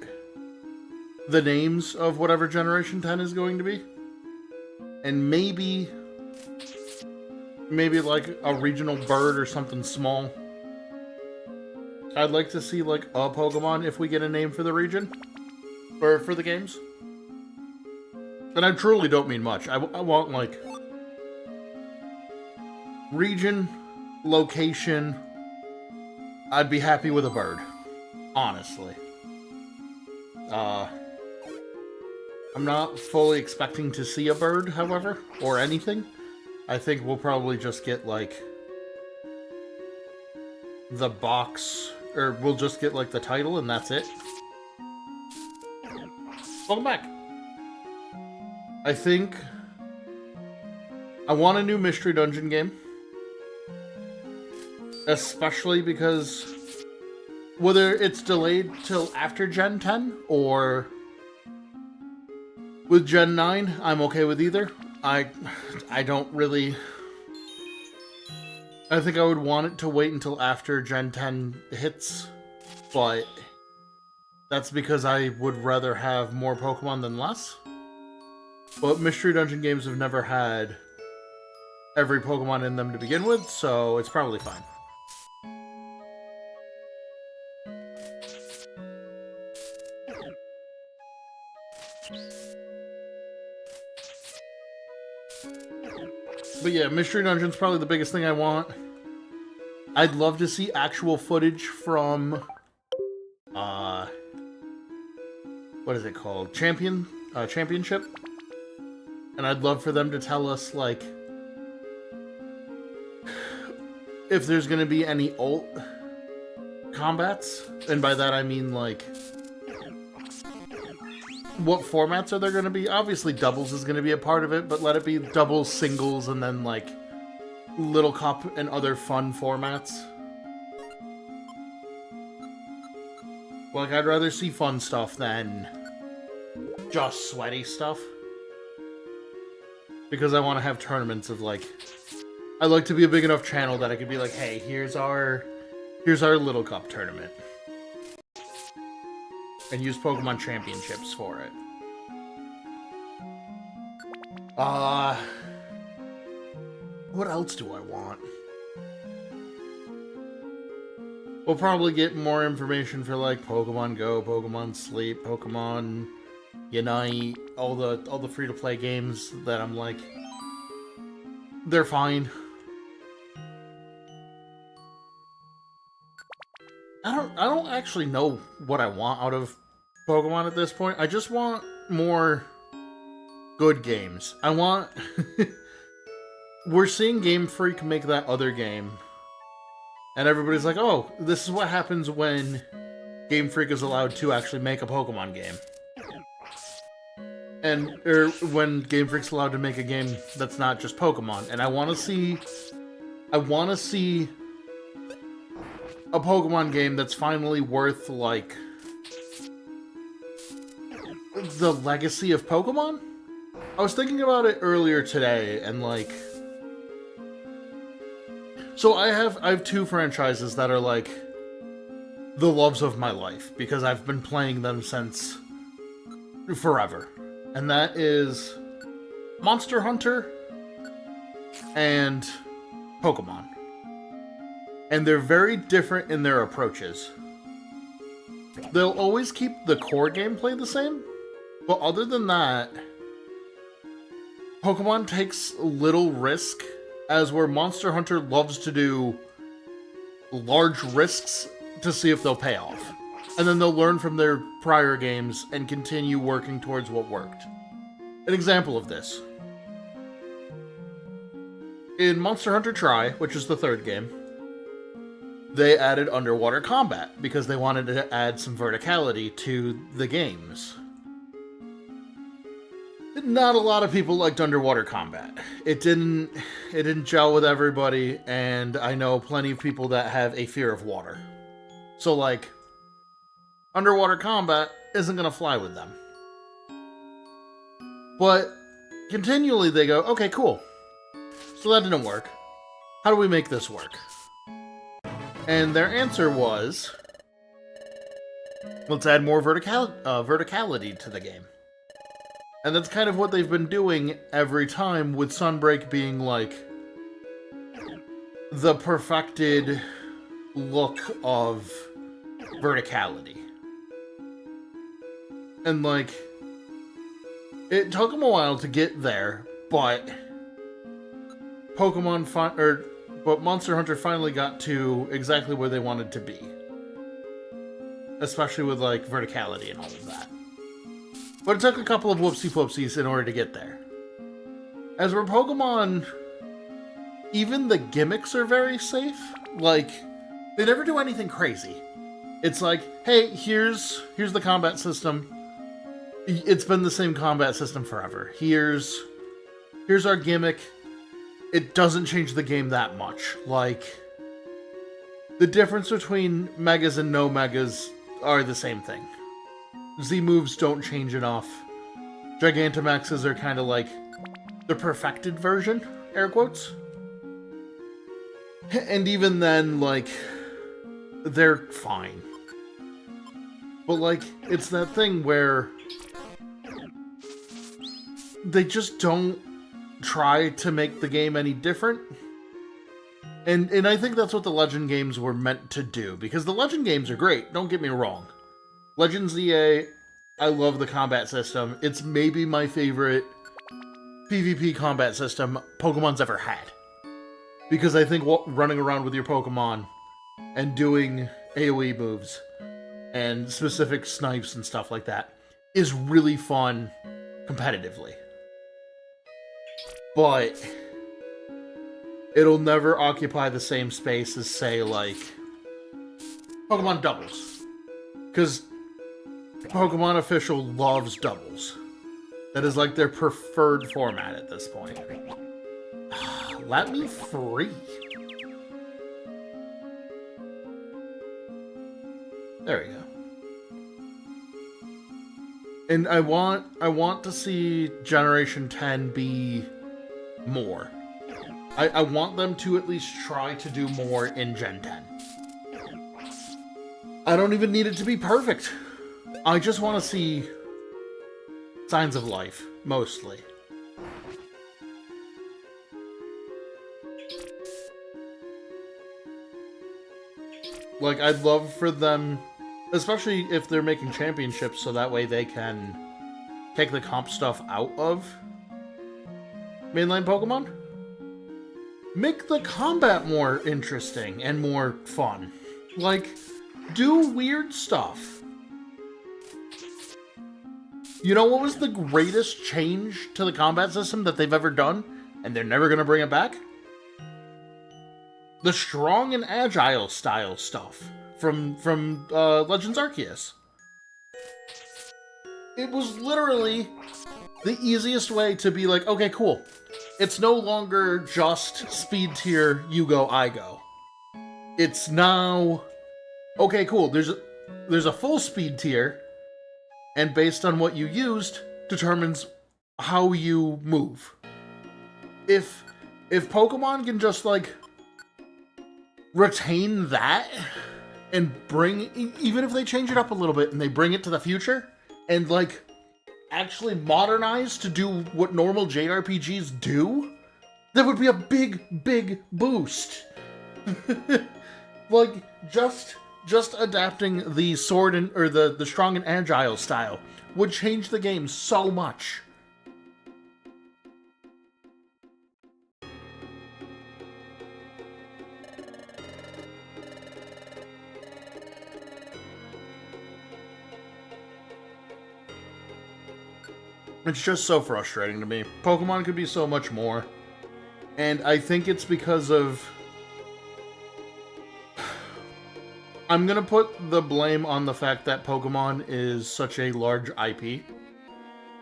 the names of whatever Generation 10 is going to be. And maybe like a regional bird or something small. I'd like to see like a Pokemon if we get a name for the region. Or for the games. And I truly don't mean much. I want like region, location. I'd be happy with a bird. Honestly. I'm not fully expecting to see a bird, however, or anything. I think we'll probably just get like the box, or we'll just get like the title and that's it. Welcome back. I think I want a new Mystery Dungeon game. Especially because whether it's delayed till after Gen 10 or with Gen 9, I'm okay with either. I don't really... I think I would want it to wait until after Gen 10 hits, but that's because I would rather have more Pokemon than less. But Mystery Dungeon games have never had every Pokemon in them to begin with, so it's probably fine. But yeah, Mystery Dungeon's probably the biggest thing I want. I'd love to see actual footage from, what is it called? Championship. And I'd love for them to tell us, like, if there's gonna be any ult combats. And by that I mean, like, what formats are there going to be? Obviously, doubles is going to be a part of it, but let it be doubles, singles, and then, like, Little Cup and other fun formats. Like, I'd rather see fun stuff than just sweaty stuff. Because I want to have tournaments of, like... I'd like to be a big enough channel that I could be like, hey, here's our Little Cup tournament. And use Pokemon Championships for it. What else do I want? We'll probably get more information for like Pokemon Go, Pokemon Sleep, Pokemon Unite, all the free-to-play games that I'm like, they're fine. I don't actually know what I want out of Pokemon at this point. I just want more good games. I want... We're seeing Game Freak make that other game. And everybody's like, oh, this is what happens when Game Freak is allowed to actually make a Pokemon game. And or when Game Freak's allowed to make a game that's not just Pokemon. And I want to see a Pokemon game that's finally worth, like, the legacy of Pokemon? I was thinking about it earlier today, and, like... So I have two franchises that are, like, the loves of my life, because I've been playing them since forever. And that is Monster Hunter and Pokemon. And they're very different in their approaches. They'll always keep the core gameplay the same, but other than that, Pokemon takes little risk, as where Monster Hunter loves to do large risks to see if they'll pay off. And then they'll learn from their prior games and continue working towards what worked. An example of this. In Monster Hunter Tri, which is the third game, they added underwater combat because they wanted to add some verticality to the games. Not a lot of people liked underwater combat. It didn't gel with everybody, and I know plenty of people that have a fear of water. So, like, underwater combat isn't going to fly with them. But continually they go, okay, cool. So that didn't work. How do we make this work? And their answer was, let's add more verticality to the game. And that's kind of what they've been doing every time, with Sunbreak being like the perfected look of verticality. And like, it took them a while to get there, but Monster Hunter finally got to exactly where they wanted to be. Especially with, like, verticality and all of that. But it took a couple of whoopsie-whoopsies in order to get there. As for Pokemon, even the gimmicks are very safe. Like, they never do anything crazy. It's like, hey, here's the combat system. It's been the same combat system forever. Here's our gimmick. It doesn't change the game that much. Like, the difference between Megas and no Megas are the same thing. Z moves don't change enough. Gigantamaxes are kind of like the perfected version, air quotes. And even then, like, they're fine. But, like, it's that thing where they just don't try to make the game any different. And I think that's what the Legend games were meant to do, because the Legend games are great, don't get me wrong. Legend ZA, I love the combat system. It's maybe my favorite PvP combat system Pokemon's ever had. Because I think running around with your Pokemon and doing AoE moves and specific snipes and stuff like that is really fun competitively. But it'll never occupy the same space as, say, like, Pokemon doubles. Because Pokemon Official loves doubles. That is, like, their preferred format at this point. Let me free. There we go. And I want to see Generation 10 be more. I want them to at least try to do more in Gen 10. I don't even need it to be perfect. I just want to see signs of life, mostly. Like, I'd love for them, especially if they're making championships, so that way they can take the comp stuff out of mainline Pokemon. Make the combat more interesting and more fun. Like, do weird stuff. You know what was the greatest change to the combat system that they've ever done? And they're never going to bring it back? The strong and agile style stuff from Legends Arceus. It was literally the easiest way to be like, okay, cool. It's no longer just speed tier, you go, I go. It's now, okay, cool. There's a full speed tier, and based on what you used, determines how you move. If Pokemon can just like retain that and bring, even if they change it up a little bit and they bring it to the future and like actually modernize to do what normal JRPGs do, that would be a big boost. Like just adapting the sword and or the strong and agile style would change the game so much. It's just so frustrating to me. Pokemon could be so much more. And I think it's because of... I'm gonna put the blame on the fact that Pokemon is such a large IP.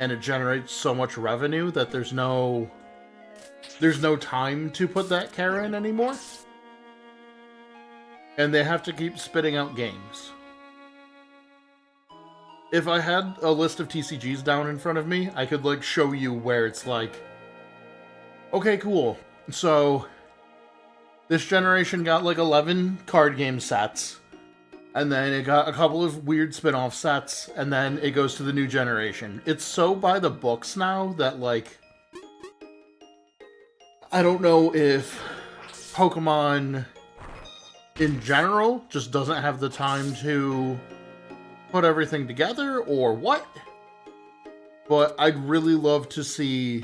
And it generates so much revenue that there's no time to put that care in anymore. And they have to keep spitting out games. If I had a list of TCGs down in front of me, I could, like, show you where it's like, okay, cool. So, this generation got, like, 11 card game sets, and then it got a couple of weird spin-off sets, and then it goes to the new generation. It's so by the books now that, like, I don't know if Pokemon in general just doesn't have the time to put everything together or what, but I'd really love to see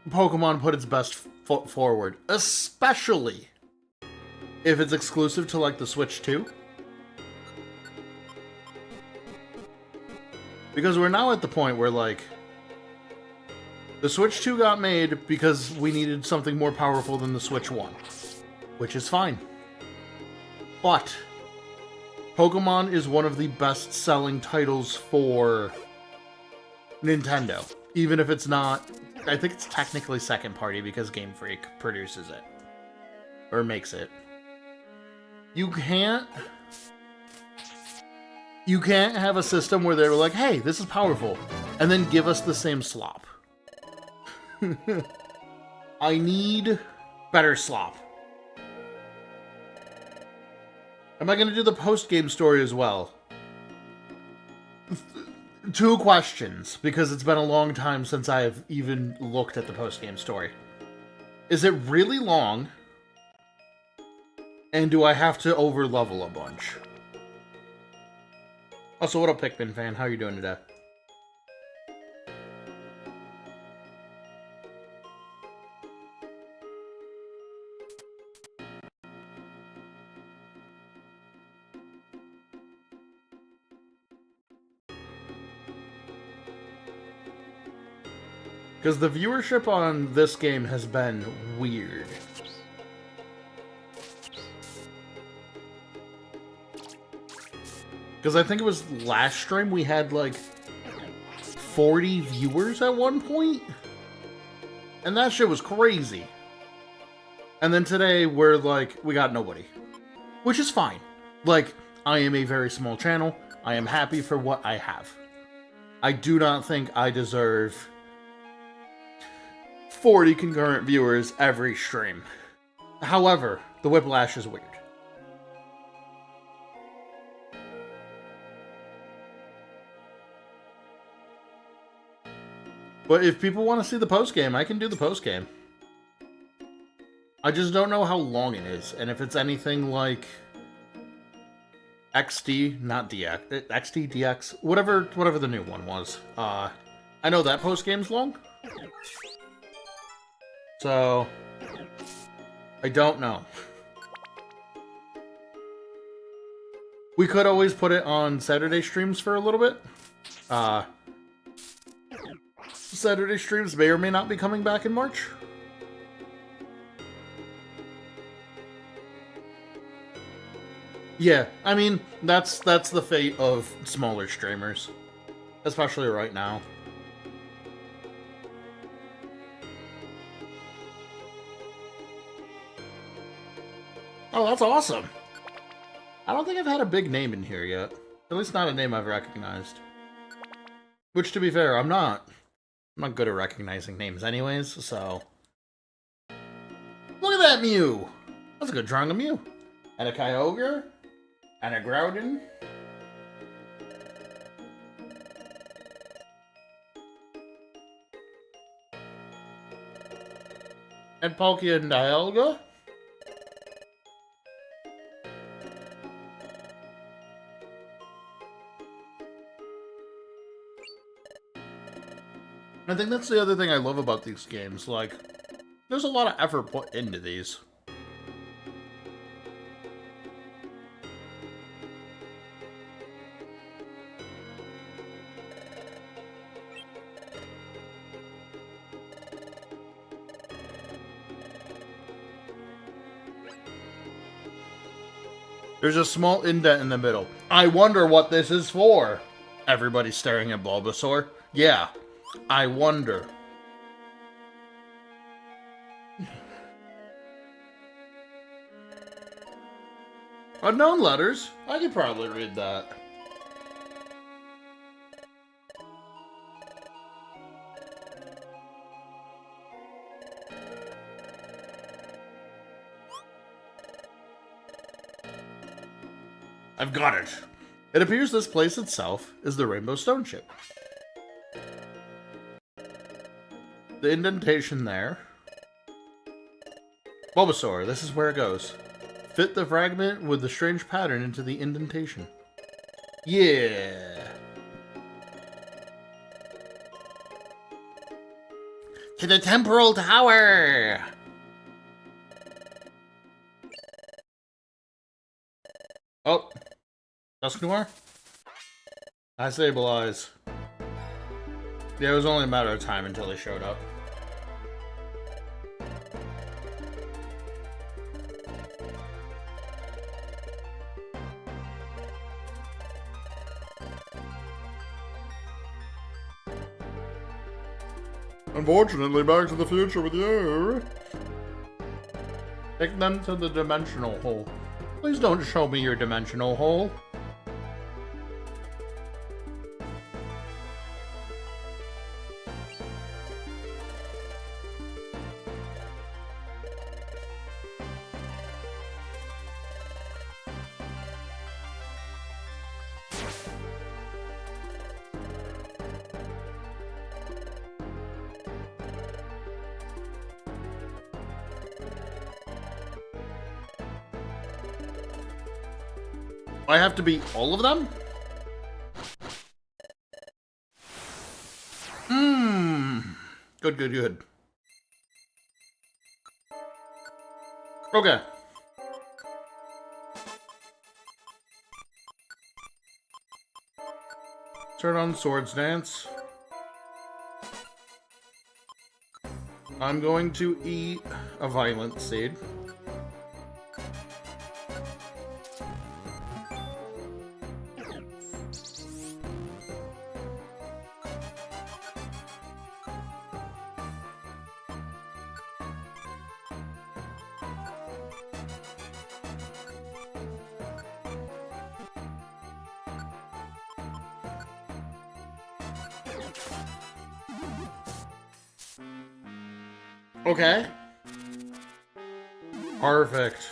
Pokemon put its best foot forward, especially if it's exclusive to like the Switch 2. Because we're now at the point where like the Switch 2 got made because we needed something more powerful than the Switch 1, which is fine. But Pokemon is one of the best-selling titles for Nintendo. Even if it's not... I think it's technically second-party because Game Freak produces it. Or makes it. You can't have a system where they're like, hey, this is powerful, and then give us the same slop. I need better slop. Am I going to do the post-game story as well? 2 questions, because it's been a long time since I've even looked at the post-game story. Is it really long? And do I have to over-level a bunch? Also, what up, Pikmin fan? How are you doing today? Because the viewership on this game has been weird. Because I think it was last stream we had like 40 viewers at one point. And that shit was crazy. And then today we're like, we got nobody. Which is fine. Like, I am a very small channel. I am happy for what I have. I do not think I deserve 40 concurrent viewers every stream. However, the whiplash is weird. But if people want to see the post-game, I can do the post-game. I just don't know how long it is, and if it's anything like XD, not DX, XD, DX, whatever the new one was. I know that post-game's long. So, I don't know. We could always put it on Saturday streams for a little bit. Saturday streams may or may not be coming back in March. Yeah, I mean, that's the fate of smaller streamers. Especially right now. Oh, that's awesome. I don't think I've had a big name in here yet. At least not a name I've recognized. Which, to be fair, I'm not good at recognizing names anyways, so... Look at that Mew! That's a good drawing of Mew. And a Kyogre. And a Groudon. And Palkia and Dialga. I think that's the other thing I love about these games. Like, there's a lot of effort put into these. There's a small indent in the middle. I wonder what this is for. Everybody's staring at Bulbasaur. Yeah, I wonder. Unknown letters? I could probably read that. I've got it. It appears this place itself is the Rainbow Stone Chip. The indentation there. Bulbasaur, this is where it goes. Fit the fragment with the strange pattern into the indentation. Yeah. To the Temporal Tower! Oh. Dusknoir? I stabilize. Yeah, it was only a matter of time until they showed up. Unfortunately, Back to the Future with you. Take them to the dimensional hole. Please don't show me your dimensional hole. I have to beat all of them? Good, good, good. Okay. Turn on Swords Dance. I'm going to eat a Violent Seed. Okay. Perfect.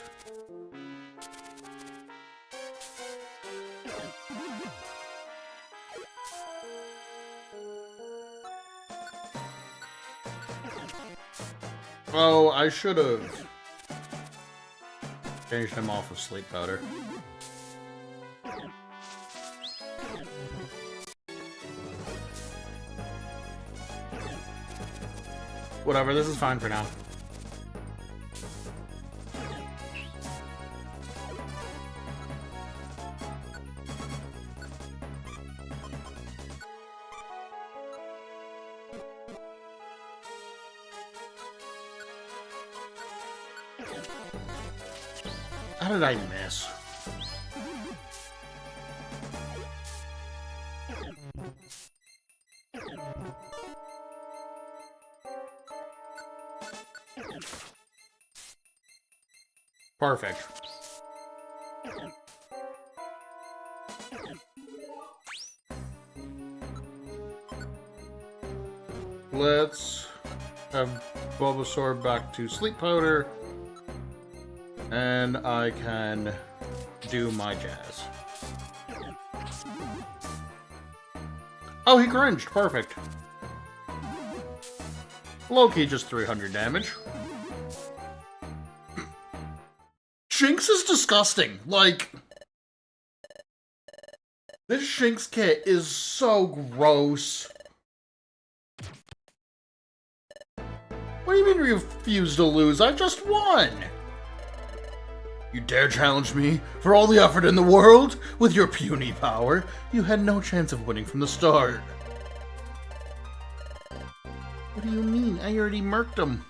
Oh, I should have changed him off of sleep powder. Whatever, this is fine for now. How did I miss? Perfect. Let's have Bulbasaur back to Sleep Powder. And I can do my jazz. Oh, he cringed. Perfect. Low-key just 300 damage. Shinx is disgusting. Like, this Shinx kit is so gross. What do you mean you refuse to lose? I just won! You dare challenge me for all the effort in the world? With your puny power, you had no chance of winning from the start. What do you mean? I already murked him.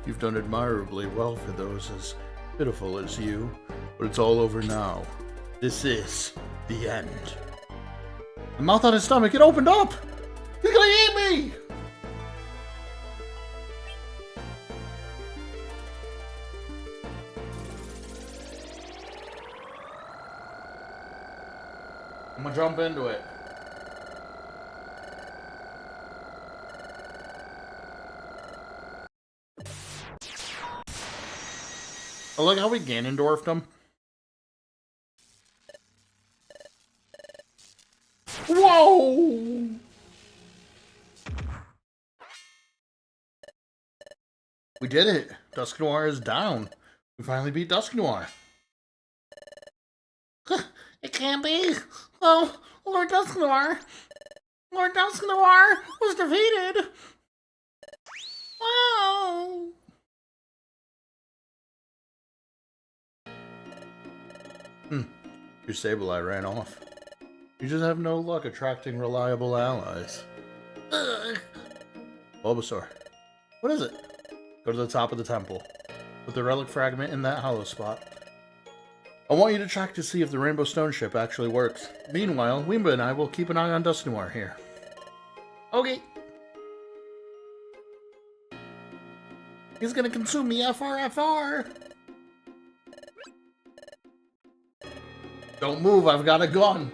You've done admirably well for those as pitiful as you, but it's all over now. This is the end. The mouth on his stomach, it opened up! He's gonna eat me! I'm gonna jump into it. I like how we Ganondorfed him. Whoa! We did it. Dusknoir is down. We finally beat Dusknoir. It can't be. Oh, Lord Dusknoir. Lord Dusknoir was defeated. Wow. Your Sableye ran off. You just have no luck attracting reliable allies. Bulbasaur. What is it? Go to the top of the temple. Put the relic fragment in that hollow spot. I want you to check to see if the Rainbow Stone ship actually works. Meanwhile, Weemba and I will keep an eye on Dusknoir here. Okay. He's gonna consume me, FR. Don't move, I've got a gun.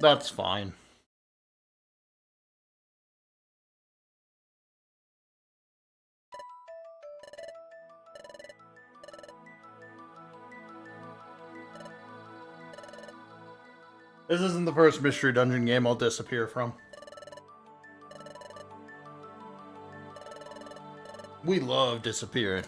That's fine. This isn't the first Mystery Dungeon game I'll disappear from. We love disappearing.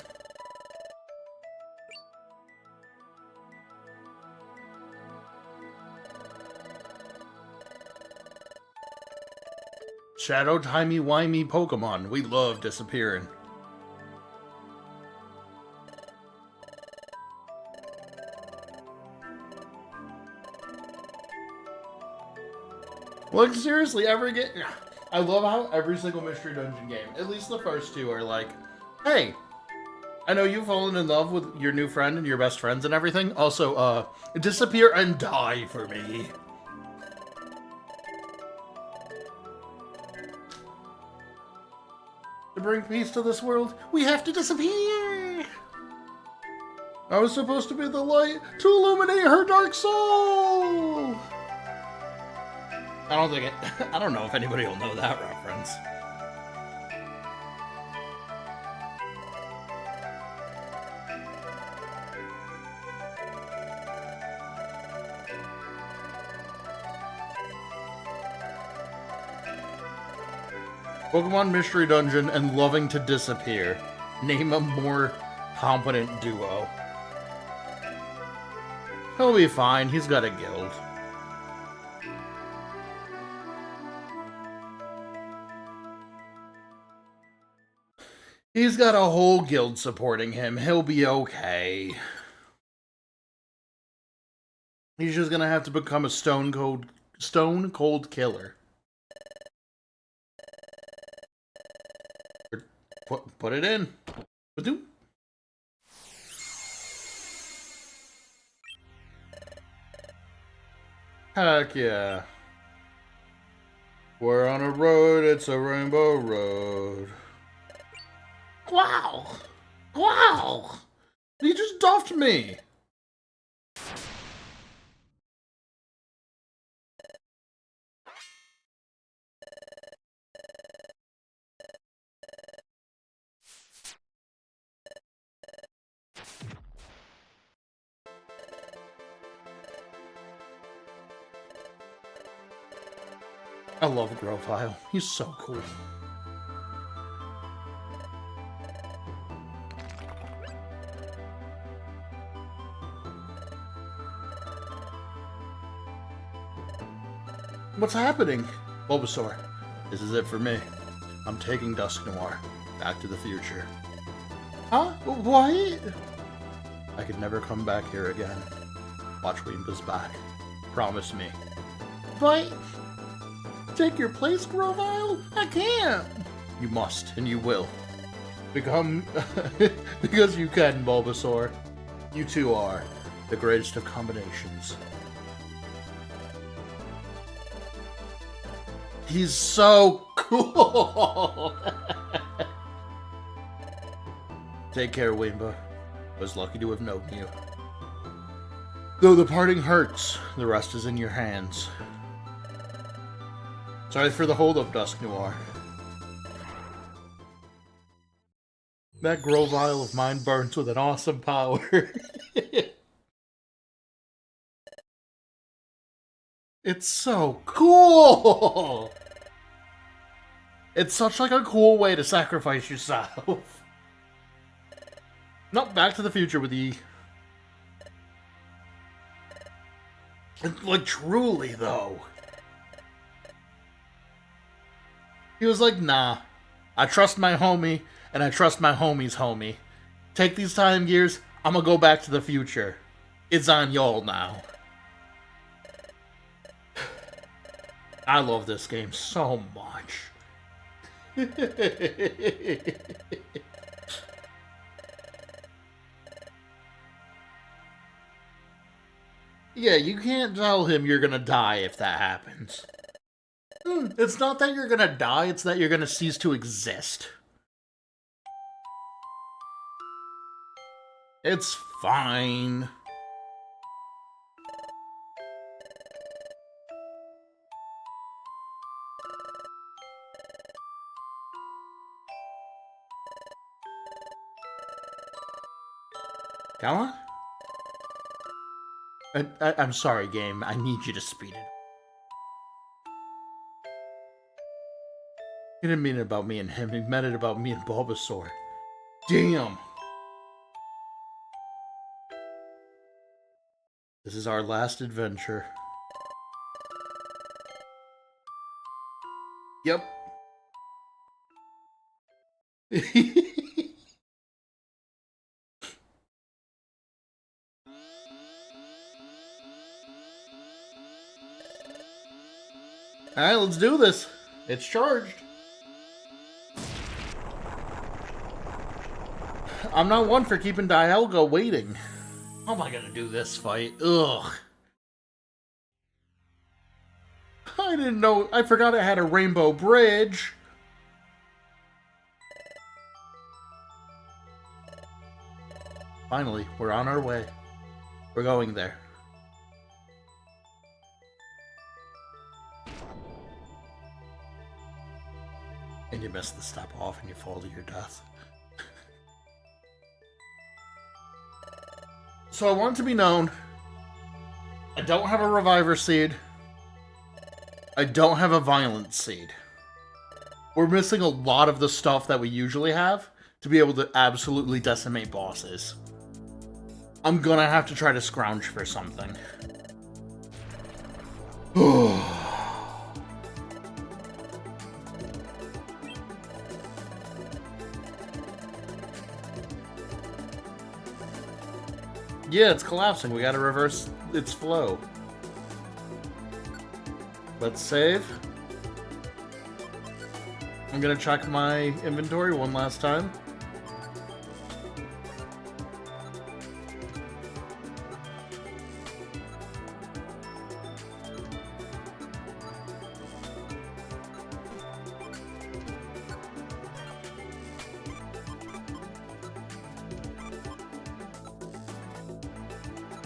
Shadow timey-wimey Pokemon. We love disappearing. Like, seriously, I love how every single Mystery Dungeon game, at least the first two, are like, hey, I know you've fallen in love with your new friend and your best friends and everything. Also, disappear and die for me. To bring peace to this world, we have to disappear! I was supposed to be the light to illuminate her dark soul! I don't know if anybody will know that reference. Pokemon Mystery Dungeon and Loving to Disappear. Name a more competent duo. He'll be fine, he's got a guild. He's got a whole guild supporting him, he'll be okay. He's just gonna have to become a stone cold killer. Put it in. Ba-doop. Heck yeah. We're on a road, it's a rainbow road. Wow! Wow! He just duffed me! I love Grovile. He's so cool. What's happening? Bulbasaur, this is it for me. I'm taking Dusknoir back to the future. Huh? What? I could never come back here again. Watch Weemba's back. Promise me. But... take your place, Grovile? I can't! You must, and you will. Become... because you can, Bulbasaur. You two are the greatest of combinations. He's so cool! Take care, Weemba. I was lucky to have known you. Though the parting hurts, the rest is in your hands. Sorry for the hold-up, Dusknoir. That Grovile of mine burns with an awesome power. It's so cool! It's such like a cool way to sacrifice yourself. Not Back to the Future with E. Like, truly, though. He was like, nah. I trust my homie, and I trust my homie's homie. Take these time gears, I'm gonna go back to the future. It's on y'all now. I love this game so much. Yeah, you can't tell him you're gonna die if that happens. It's not that you're gonna die, it's that you're gonna cease to exist. It's fine. Come on. I'm sorry, game. I need you to speed it. He didn't mean it about me and him. He meant it about me and Bulbasaur. Damn. This is our last adventure. Yep. Alright, let's do this. It's charged. I'm not one for keeping Dialga waiting. How am I gonna do this fight? Ugh. I didn't know. I forgot it had a rainbow bridge. Finally, we're on our way. We're going there. And you miss the step off and you fall to your death. So I want it to be known, I don't have a Reviver Seed. I don't have a Violence Seed. We're missing a lot of the stuff that we usually have to be able to absolutely decimate bosses. I'm gonna have to try to scrounge for something. Yeah, it's collapsing. We gotta reverse its flow. Let's save. I'm gonna check my inventory one last time.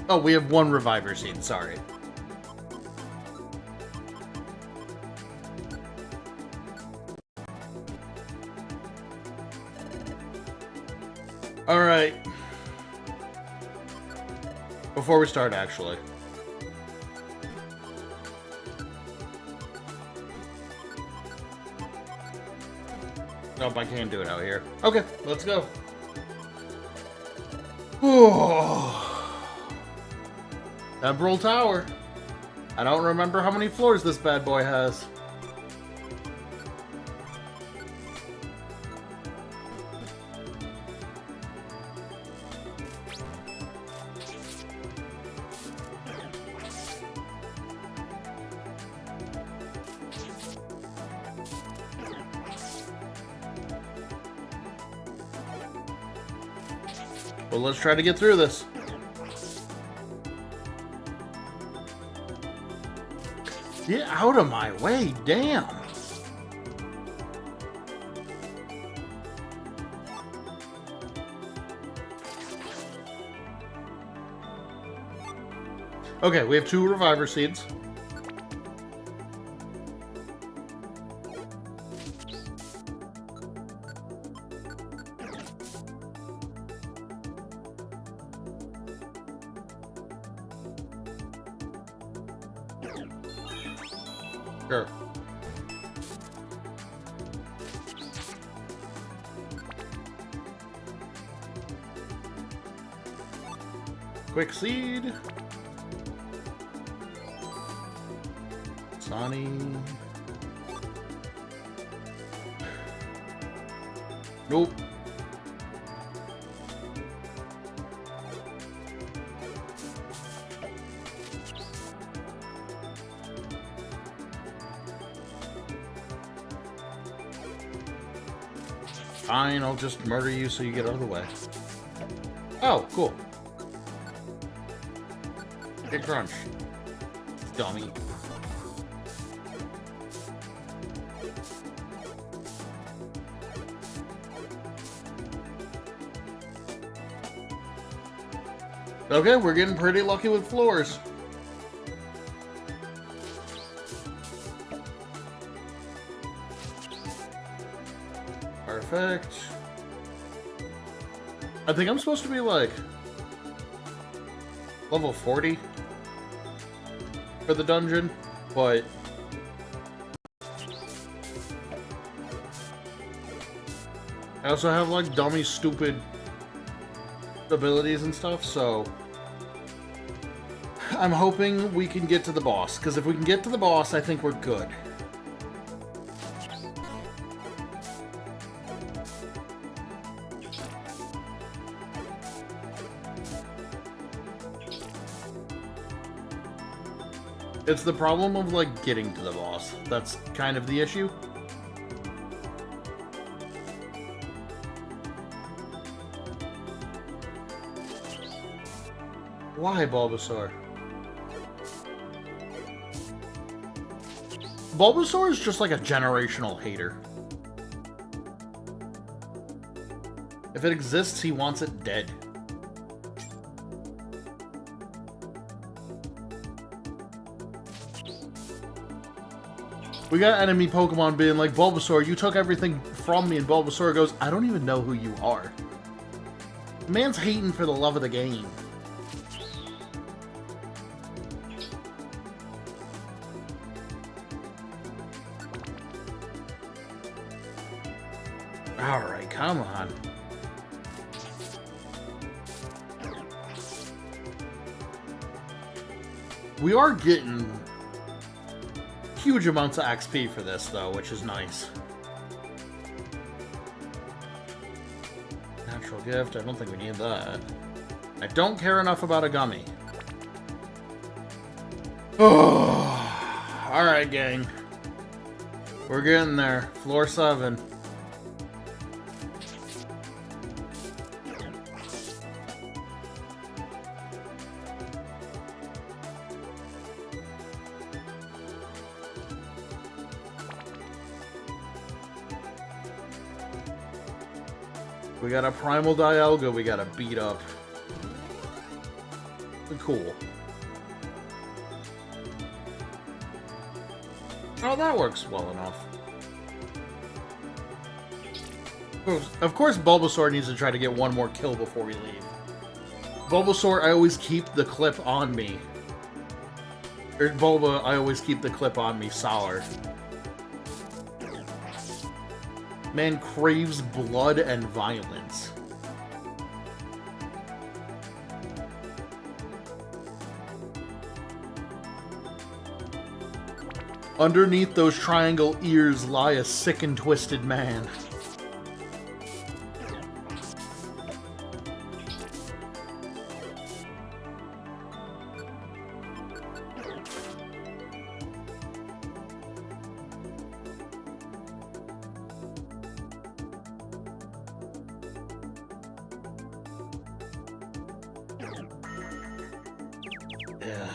Oh, we have one reviver seed, sorry. Alright. Before we start, actually. Nope, I can't do it out here. Okay, let's go. Emerald Tower. I don't remember how many floors this bad boy has. Well, let's try to get through this. Get out of my way, damn! Okay, we have 2 reviver seeds. Sure. Quick seed. Sonny. Nope. Fine, I'll just murder you so you get out of the way. Oh, cool. Get crunch. Dummy. Okay, we're getting pretty lucky with floors. Perfect. I think I'm supposed to be like level 40 for the dungeon, but I also have like dummy stupid abilities and stuff, so I'm hoping we can get to the boss, because if we can get to the boss, I think we're good. It's the problem of, like, getting to the boss. That's kind of the issue. Why, Bulbasaur? Bulbasaur is just like a generational hater. If it exists, he wants it dead. We got enemy Pokemon being like, Bulbasaur, you took everything from me, and Bulbasaur goes, I don't even know who you are. The man's hating for the love of the game. Alright, come on. We are getting huge amounts of XP for this, though, which is nice. Natural gift, I don't think we need that. I don't care enough about a gummy. Oh, alright, gang. We're getting there. Floor 7. We got a Primal Dialga we gotta beat up. Cool. Oh, that works well enough. Of course, Bulbasaur needs to try to get one more kill before we leave. Bulbasaur, I always keep the clip on me. Or Bulba, I always keep the clip on me, solid. Man craves blood and violence. Underneath those triangle ears lie a sick and twisted man. Yeah.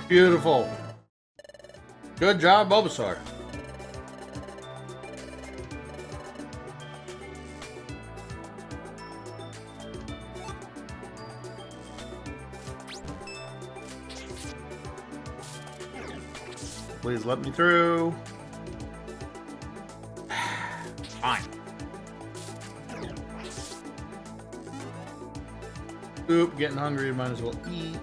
Beautiful. Good job, Bulbasaur. Please let me through. Fine. Oop, getting hungry, might as well eat.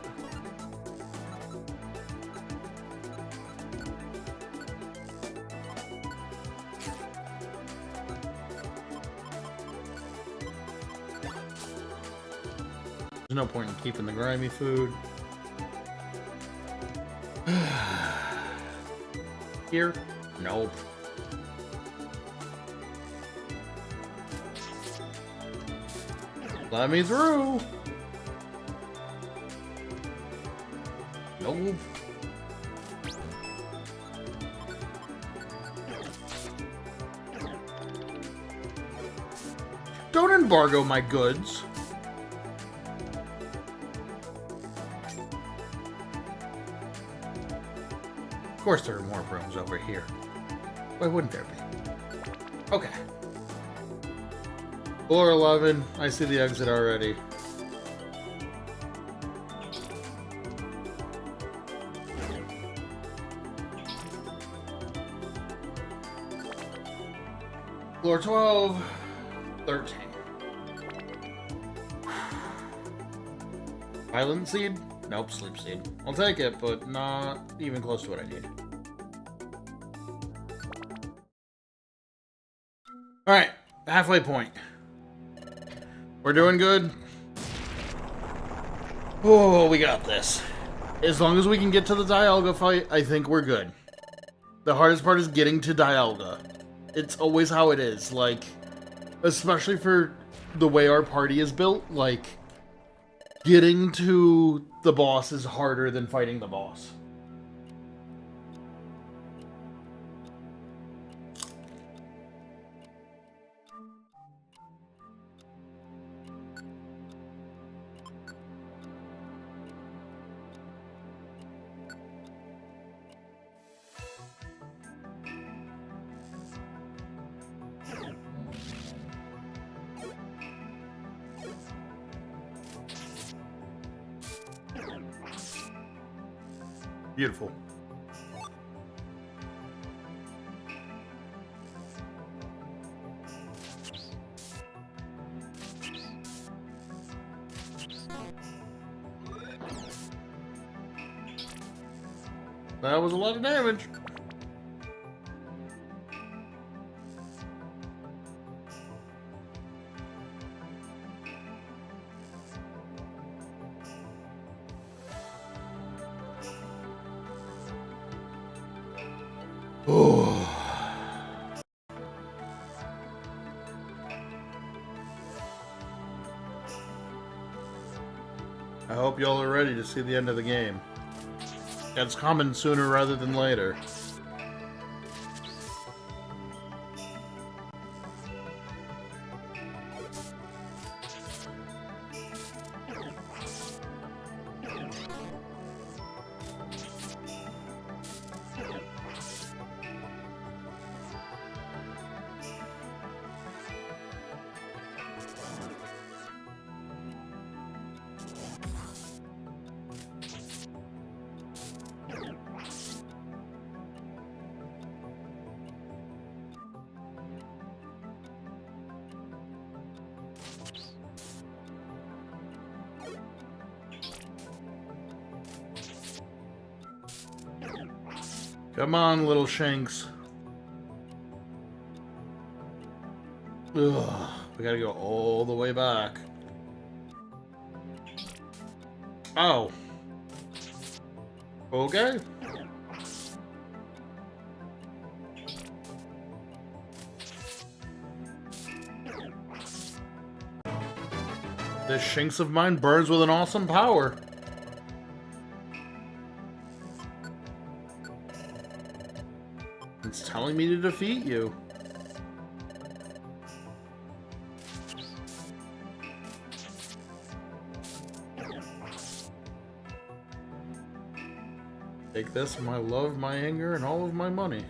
There's no point in keeping the grimy food. Here? Nope. Let me through. Nope. Don't embargo my goods. Of course there are more rooms over here. Why wouldn't there be? Okay. Floor 11. I see the exit already. Floor 12. 13. Island Seed? Nope, Sleep Seed. I'll take it, but not even close to what I need. Alright, halfway point. We're doing good. Oh, we got this. As long as we can get to the Dialga fight, I think we're good. The hardest part is getting to Dialga. It's always how it is, like, especially for the way our party is built, like, getting to the boss is harder than fighting the boss. Beautiful. That was a lot of damage. Oh. I hope y'all are ready to see the end of the game. It's coming sooner rather than later. Come on, little shanks. Ugh, we gotta go all the way back. Oh. Okay. This shanks of mine burns with an awesome power. It's telling me to defeat you. Take this, my love, my anger, and all of my money.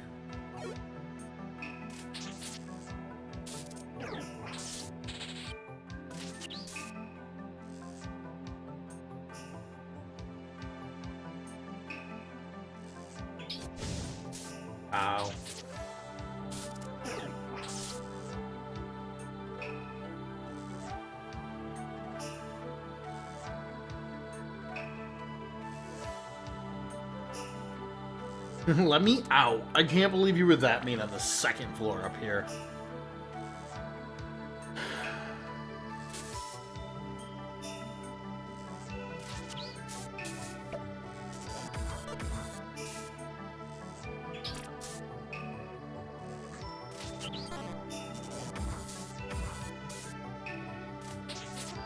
Ow. Let me out. I can't believe you were that mean on the second floor up here.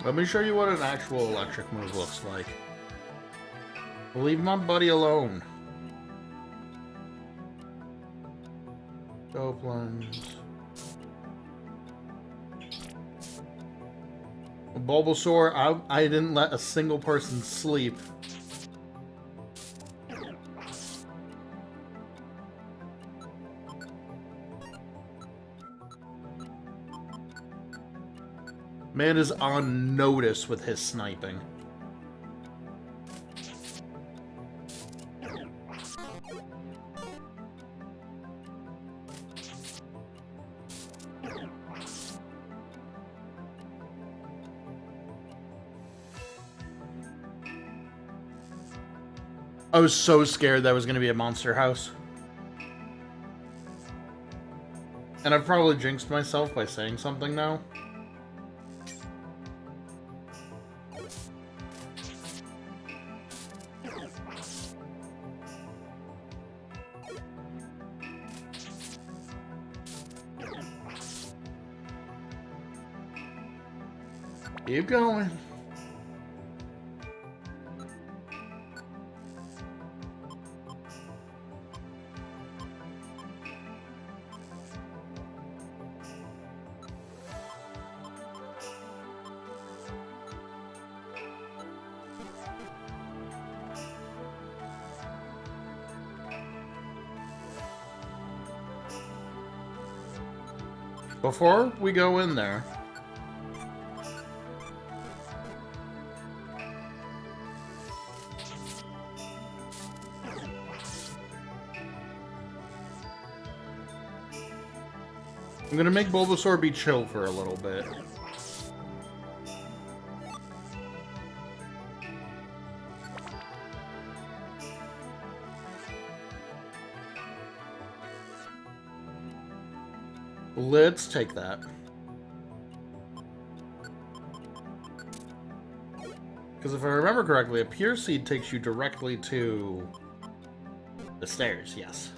Let me show you what an actual electric move looks like. Leave my buddy alone. Go plunge. Bulbasaur, I didn't let a single person sleep. Man is on notice with his sniping. I was so scared that was going to be a monster house. And I've probably jinxed myself by saying something now. Keep going. Before we go in there, I'm gonna make Bulbasaur be chill for a little bit. Let's take that. Because if I remember correctly, a Pure Seed takes you directly to the stairs, yes.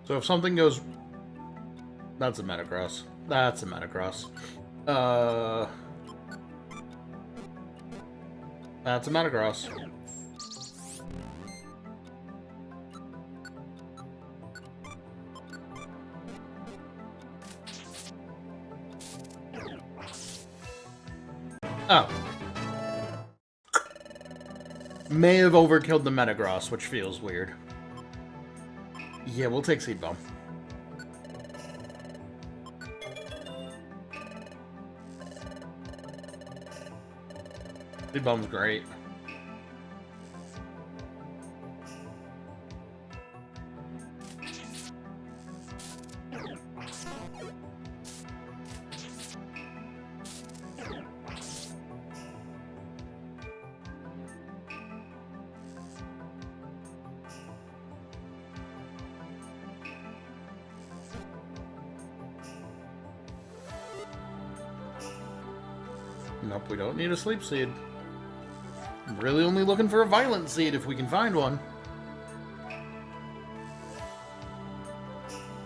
So if something goes... That's a Metagross. That's a Metagross. That's a Metagross. Oh. May have overkilled the Metagross, which feels weird. Yeah, we'll take Seed Bomb. Seed Bomb's great. Nope, we don't need a Sleep Seed. I'm really only looking for a Violent Seed if we can find one.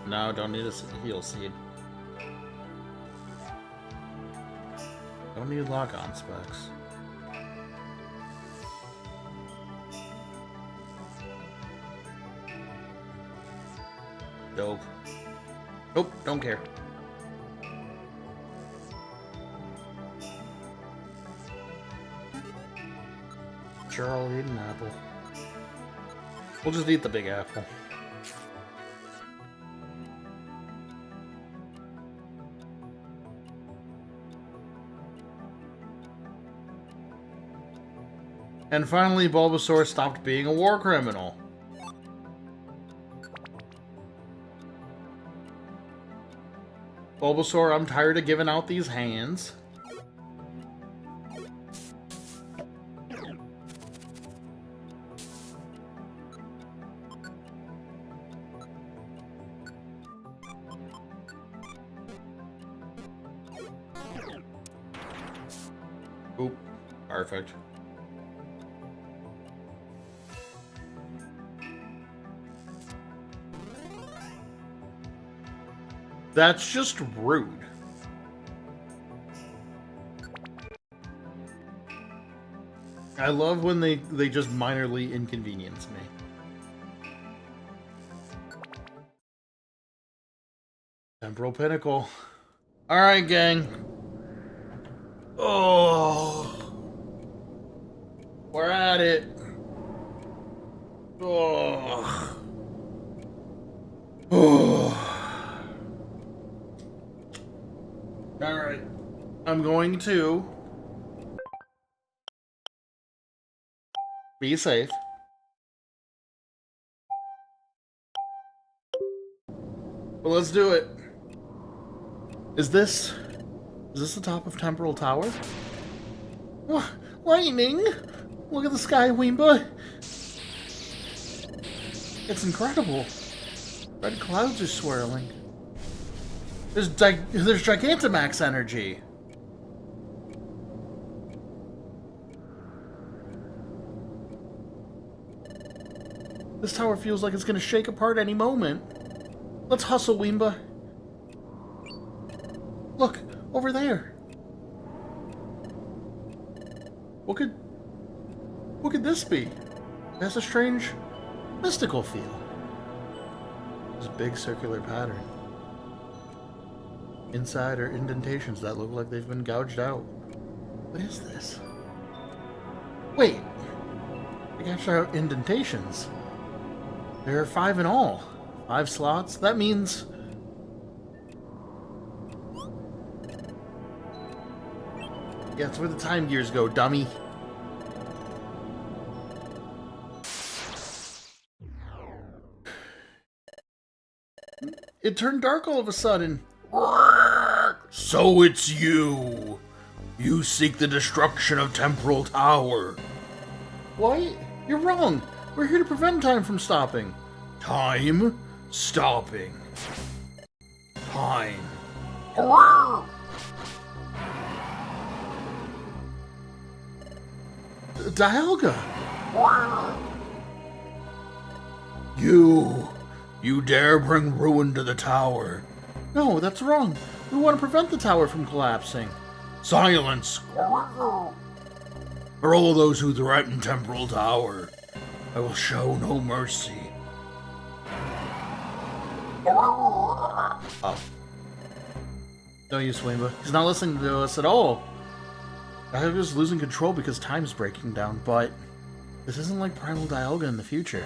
No, don't need a Heal Seed. Don't need Lock-On specs. Dope. Nope, don't care. Sure, I'll eat an apple. We'll just eat the big apple. And finally, Bulbasaur stopped being a war criminal. Bulbasaur, I'm tired of giving out these hands. Oop. Perfect. That's just rude. I love when they just minorly inconvenience me. Temporal Pinnacle. Alright, gang. Oh. We're at it. Oh. Oh. Alright. I'm going to be safe. Well, let's do it. Is this the top of Temporal Tower? Oh, lightning! Look at the sky, Weemba! It's incredible. Red clouds are swirling. There's Gigantamax energy. This tower feels like it's gonna shake apart any moment. Let's hustle, Weemba. Look, over there. What could this be? It has a strange, mystical feel. This big circular pattern. Inside are indentations that look like they've been gouged out. What is this? Wait! They gouged out indentations. There are 5 in all. 5 slots? That means... Yeah, that's where the time gears go, dummy. It turned dark all of a sudden. So it's you. You seek the destruction of Temporal Tower. What? You're wrong. We're here to prevent time from stopping. Time stopping. Time. Dialga. You You dare bring ruin to the tower? No, that's wrong. We want to prevent the tower from collapsing. Silence! For all those who threaten Temporal Tower, I will show no mercy. Oh. No use, Wimba. He's not listening to us at all. Dialga's losing control because time's breaking down, but this isn't like Primal Dialga in the future.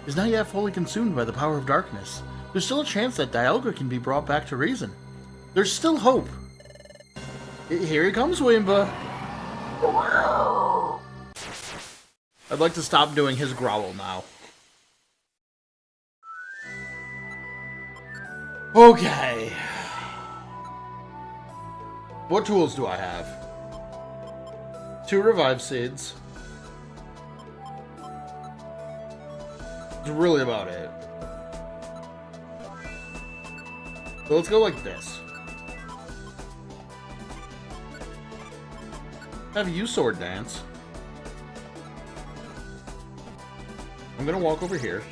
He's not yet fully consumed by the power of darkness. There's still a chance that Dialga can be brought back to reason. There's still hope. Here he comes, Wimba. I'd like to stop doing his growl now. Okay. What tools do I have? 2 revive seeds. That's really about it. So let's go like this. Have you sword dance. I'm gonna walk over here.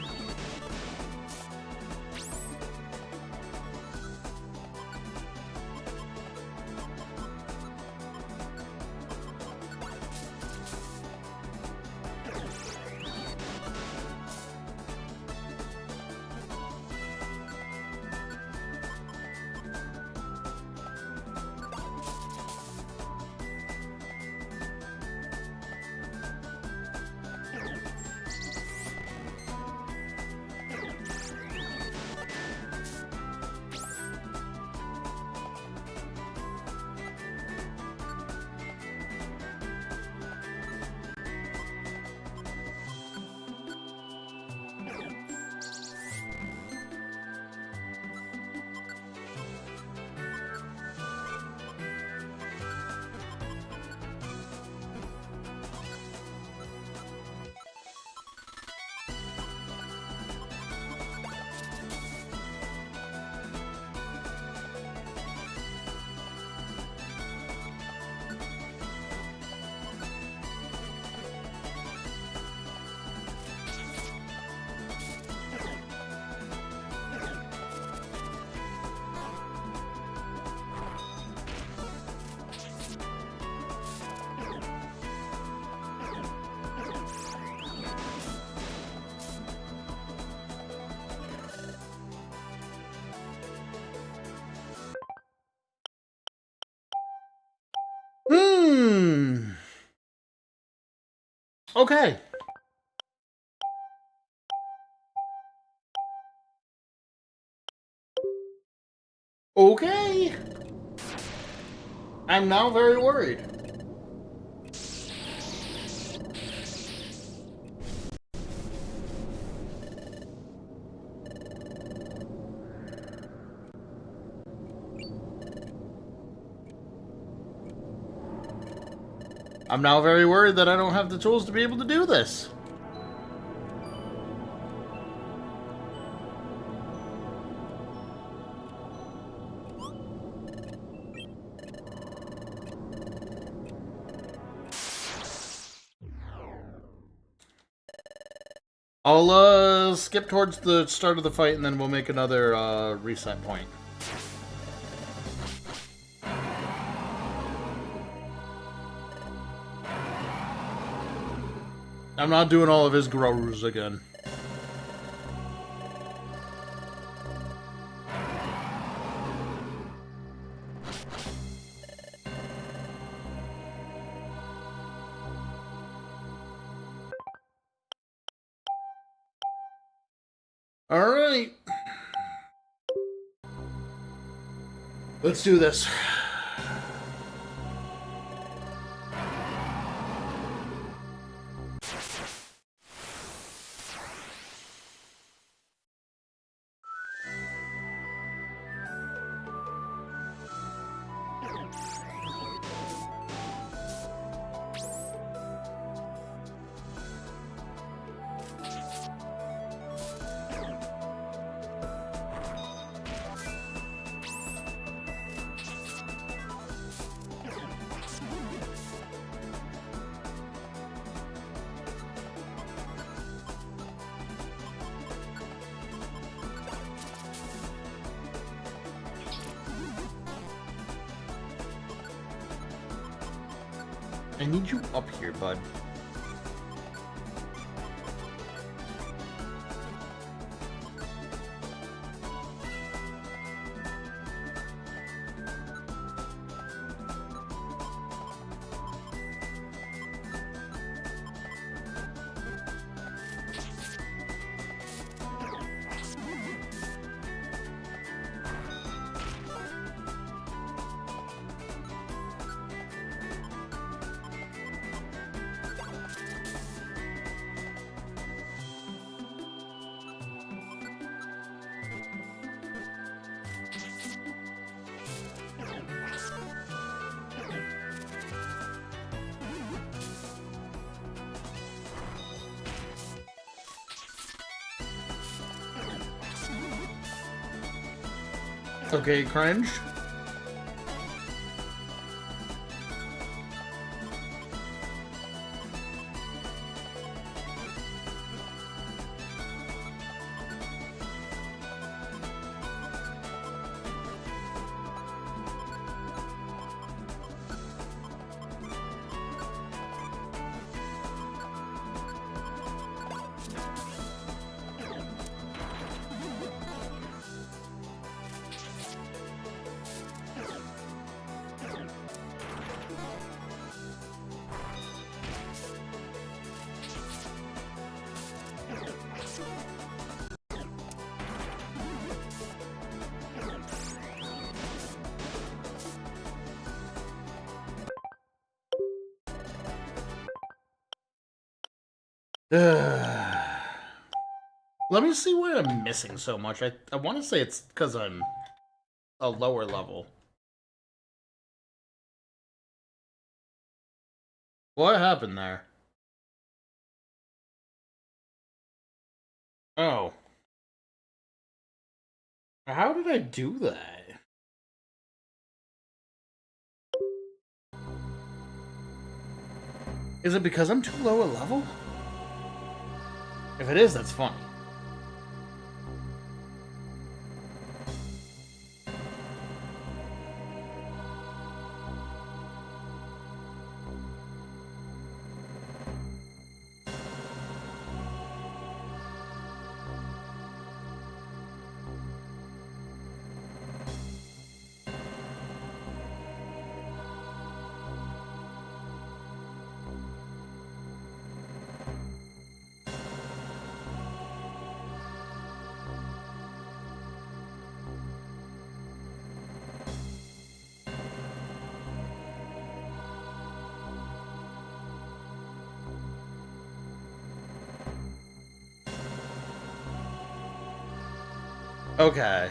Okay. Okay. I'm now very worried. I'm now very worried that I don't have the tools to be able to do this. I'll skip towards the start of the fight and then we'll make another reset point. I'm not doing all of his Growers again. Alright. Let's do this. I need you up here, bud. Okay, cringe. Let me see why I'm missing so much. I want to say it's because I'm a lower level. What happened there? Oh. How did I do that? Is it because I'm too low a level? If it is, that's funny. Okay.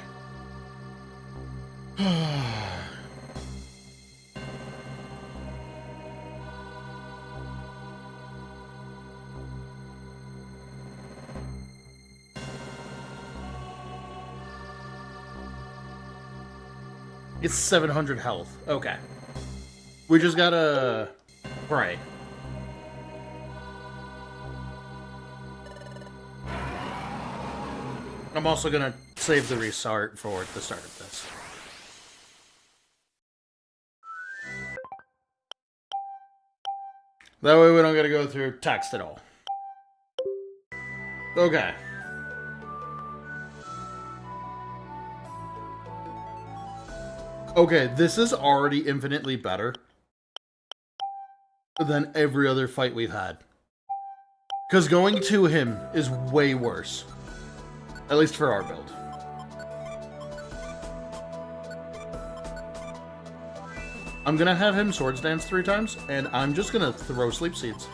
It's 700 health. Okay. We just gotta... Right. I'm also gonna save the restart for the start of this. That way we don't gotta go through text at all. Okay. Okay, this is already infinitely better than every other fight we've had. Because going to him is way worse. At least for our build. I'm gonna have him swords dance 3 times, and I'm just gonna throw sleep seeds.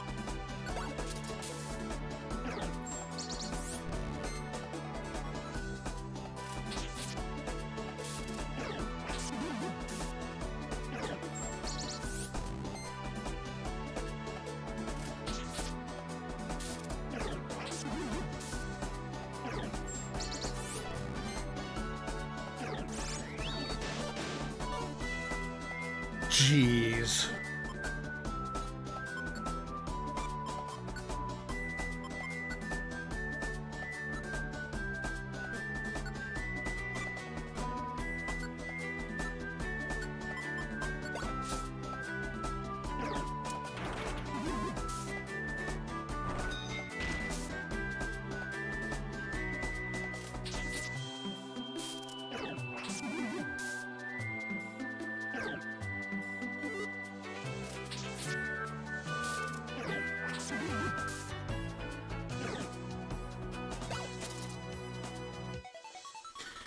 Jeez.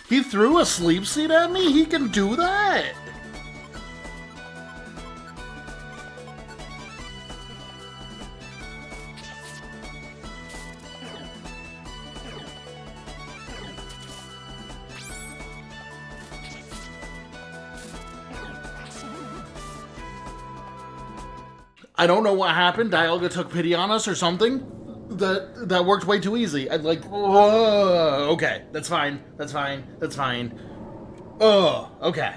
He threw a sleep seed at me? He can do that? I don't know what happened. Dialga took pity on us or something. That worked way too easy. I'd like, whoa, okay, that's fine, that's fine, that's fine. Oh, okay.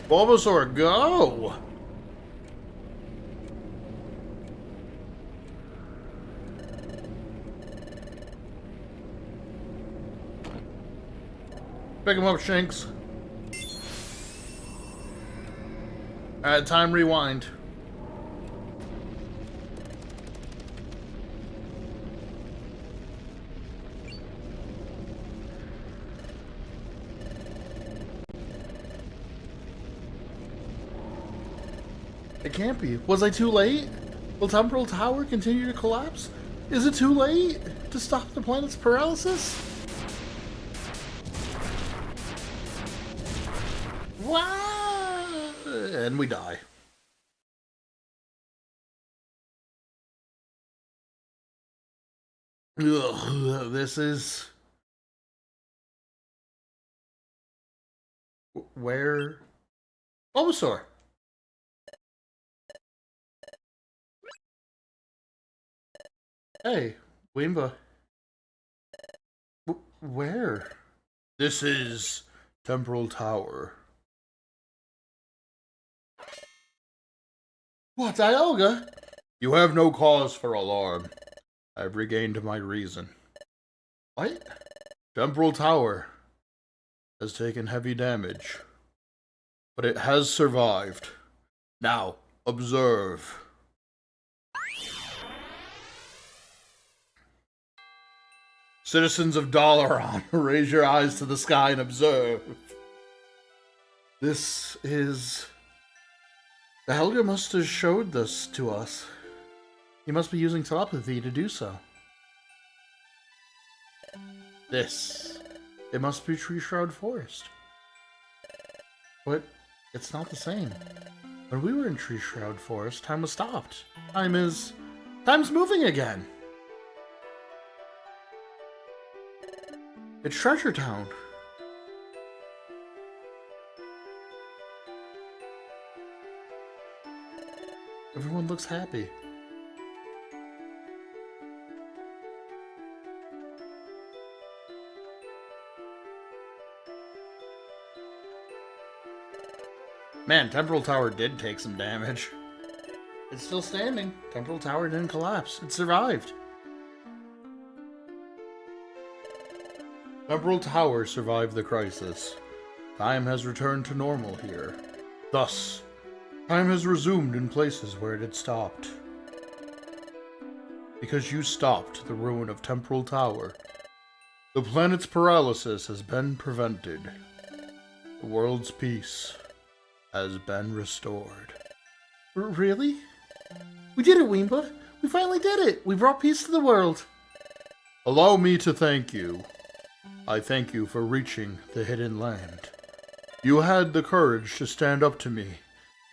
Bulbasaur, go! Pick him up, Shanks. Time rewind. It can't be. Was I too late? Will Temporal Tower continue to collapse? Is it too late to stop the planet's paralysis? Wow! And we die. Ugh, this is... Where? Bulbasaur! Hey, Wimba. Where? This is Temporal Tower. What, Dialga? You have no cause for alarm. I've regained my reason. What? Temporal Tower has taken heavy damage, but it has survived. Now, observe. Citizens of Dalaran, raise your eyes to the sky and observe. This is... The Helga must have showed this to us. He must be using telepathy to do so. This. It must be Tree Shroud Forest. But it's not the same. When we were in Tree Shroud Forest, time was stopped. Time's moving again. It's Treasure Town. Everyone looks happy. Man, Temporal Tower did take some damage. It's still standing. Temporal Tower didn't collapse. It survived. Temporal Tower survived the crisis. Time has returned to normal here. Thus, time has resumed in places where it had stopped. Because you stopped the ruin of Temporal Tower, the planet's paralysis has been prevented. The world's peace has been restored. Really? We did it, Wimba! We finally did it! We brought peace to the world! Allow me to thank you. I thank you for reaching the hidden land. You had the courage to stand up to me,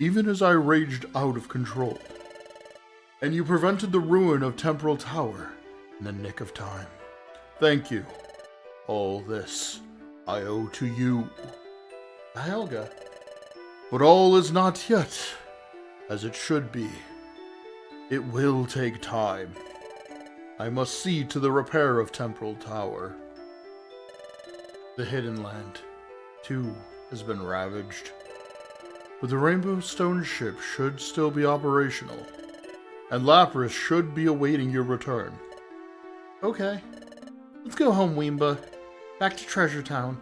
even as I raged out of control. And you prevented the ruin of Temporal Tower in the nick of time. Thank you. All this I owe to you. Helga. But all is not yet as it should be. It will take time. I must see to the repair of Temporal Tower. The Hidden Land, too, has been ravaged. But the Rainbow Stone ship should still be operational, and Lapras should be awaiting your return. Okay. Let's go home, Wimba. Back to Treasure Town.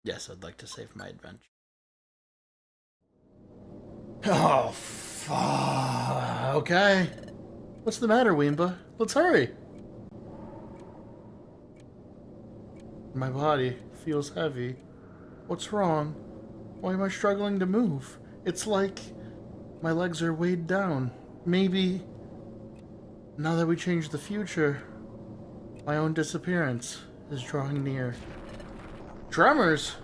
Yes, I'd like to save my adventure. Oh, fuck. Okay. What's the matter, Weemba? Let's hurry. My body feels heavy. What's wrong? Why am I struggling to move? It's like my legs are weighed down. Maybe now that we changed the future, my own disappearance is drawing near. Tremors?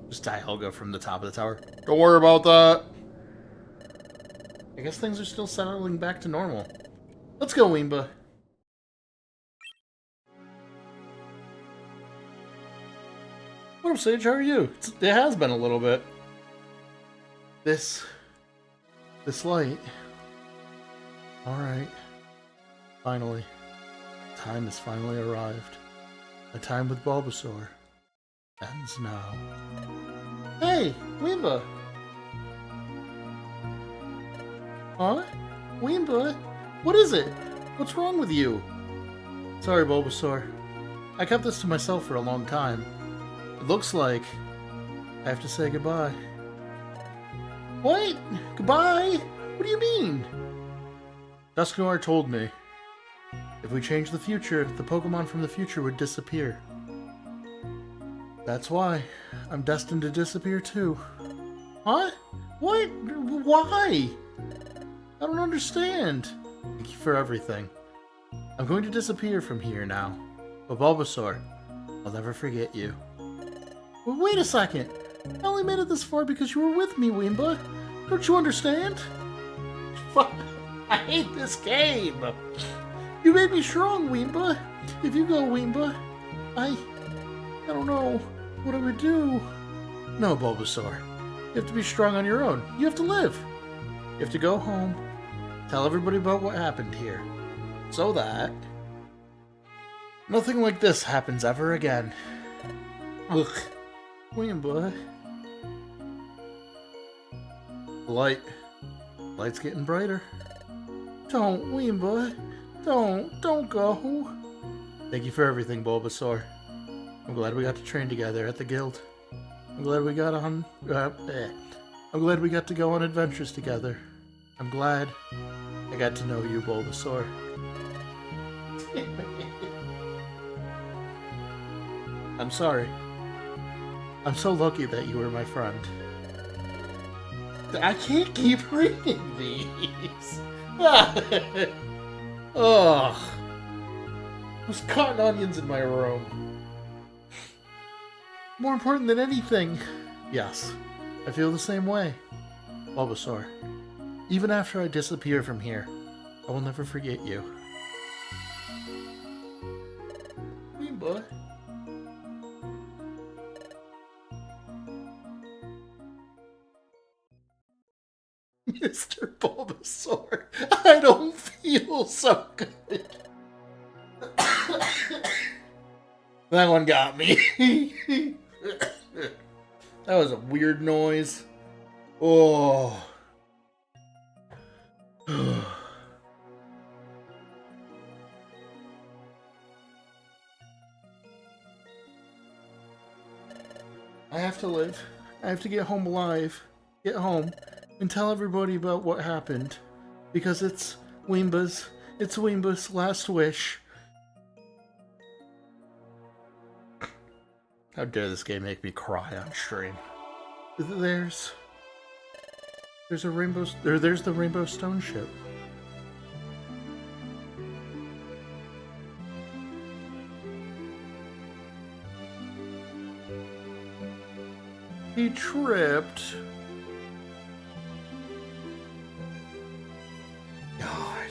Just die Helga from the top of the tower. Don't worry about that. I guess things are still settling back to normal. Let's go, Weemba. What up, Sage? How are you? It has been a little bit. This light. Alright. Finally. Time has finally arrived. My time with Bulbasaur ends now. Hey, Weemba! Huh? Weemba? What is it? What's wrong with you? Sorry, Bulbasaur. I kept this to myself for a long time. It looks like I have to say goodbye. What? Goodbye? What do you mean? Dusknoir told me if we change the future, the Pokemon from the future would disappear. That's why I'm destined to disappear too. Huh? What? Why? I don't understand. Thank you for everything. I'm going to disappear from here now. But Bulbasaur, I'll never forget you. Well, wait a second. I only made it this far because you were with me, Weemba. Don't you understand? I hate this game. You made me strong, Weemba. If you go, Weemba, I don't know what I would do. No, Bulbasaur. You have to be strong on your own. You have to live. You have to go home, tell everybody about what happened here, so that nothing like this happens ever again. Ugh. Weemba. Light's getting brighter. Don't, Weemba. Don't go. Thank you for everything, Bulbasaur. I'm glad we got to train together at the guild. I'm glad we got on. I'm glad we got to go on adventures together. I'm glad I got to know you, Bulbasaur. I'm sorry. I'm so lucky that you were my friend. I can't keep reading these. Ugh. There's cotton onions in my room. More important than anything. Yes, I feel the same way. Bulbasaur, even after I disappear from here, I will never forget you. Weemba. Mr. Bulbasaur, I don't feel so good. That one got me. That was a weird noise. Oh. I have to live. I have to get home alive. Get home and tell everybody about what happened. Because it's Weemba's last wish. How dare this game make me cry on stream. There's a rainbow, there's the Rainbow Stone ship. He tripped. God.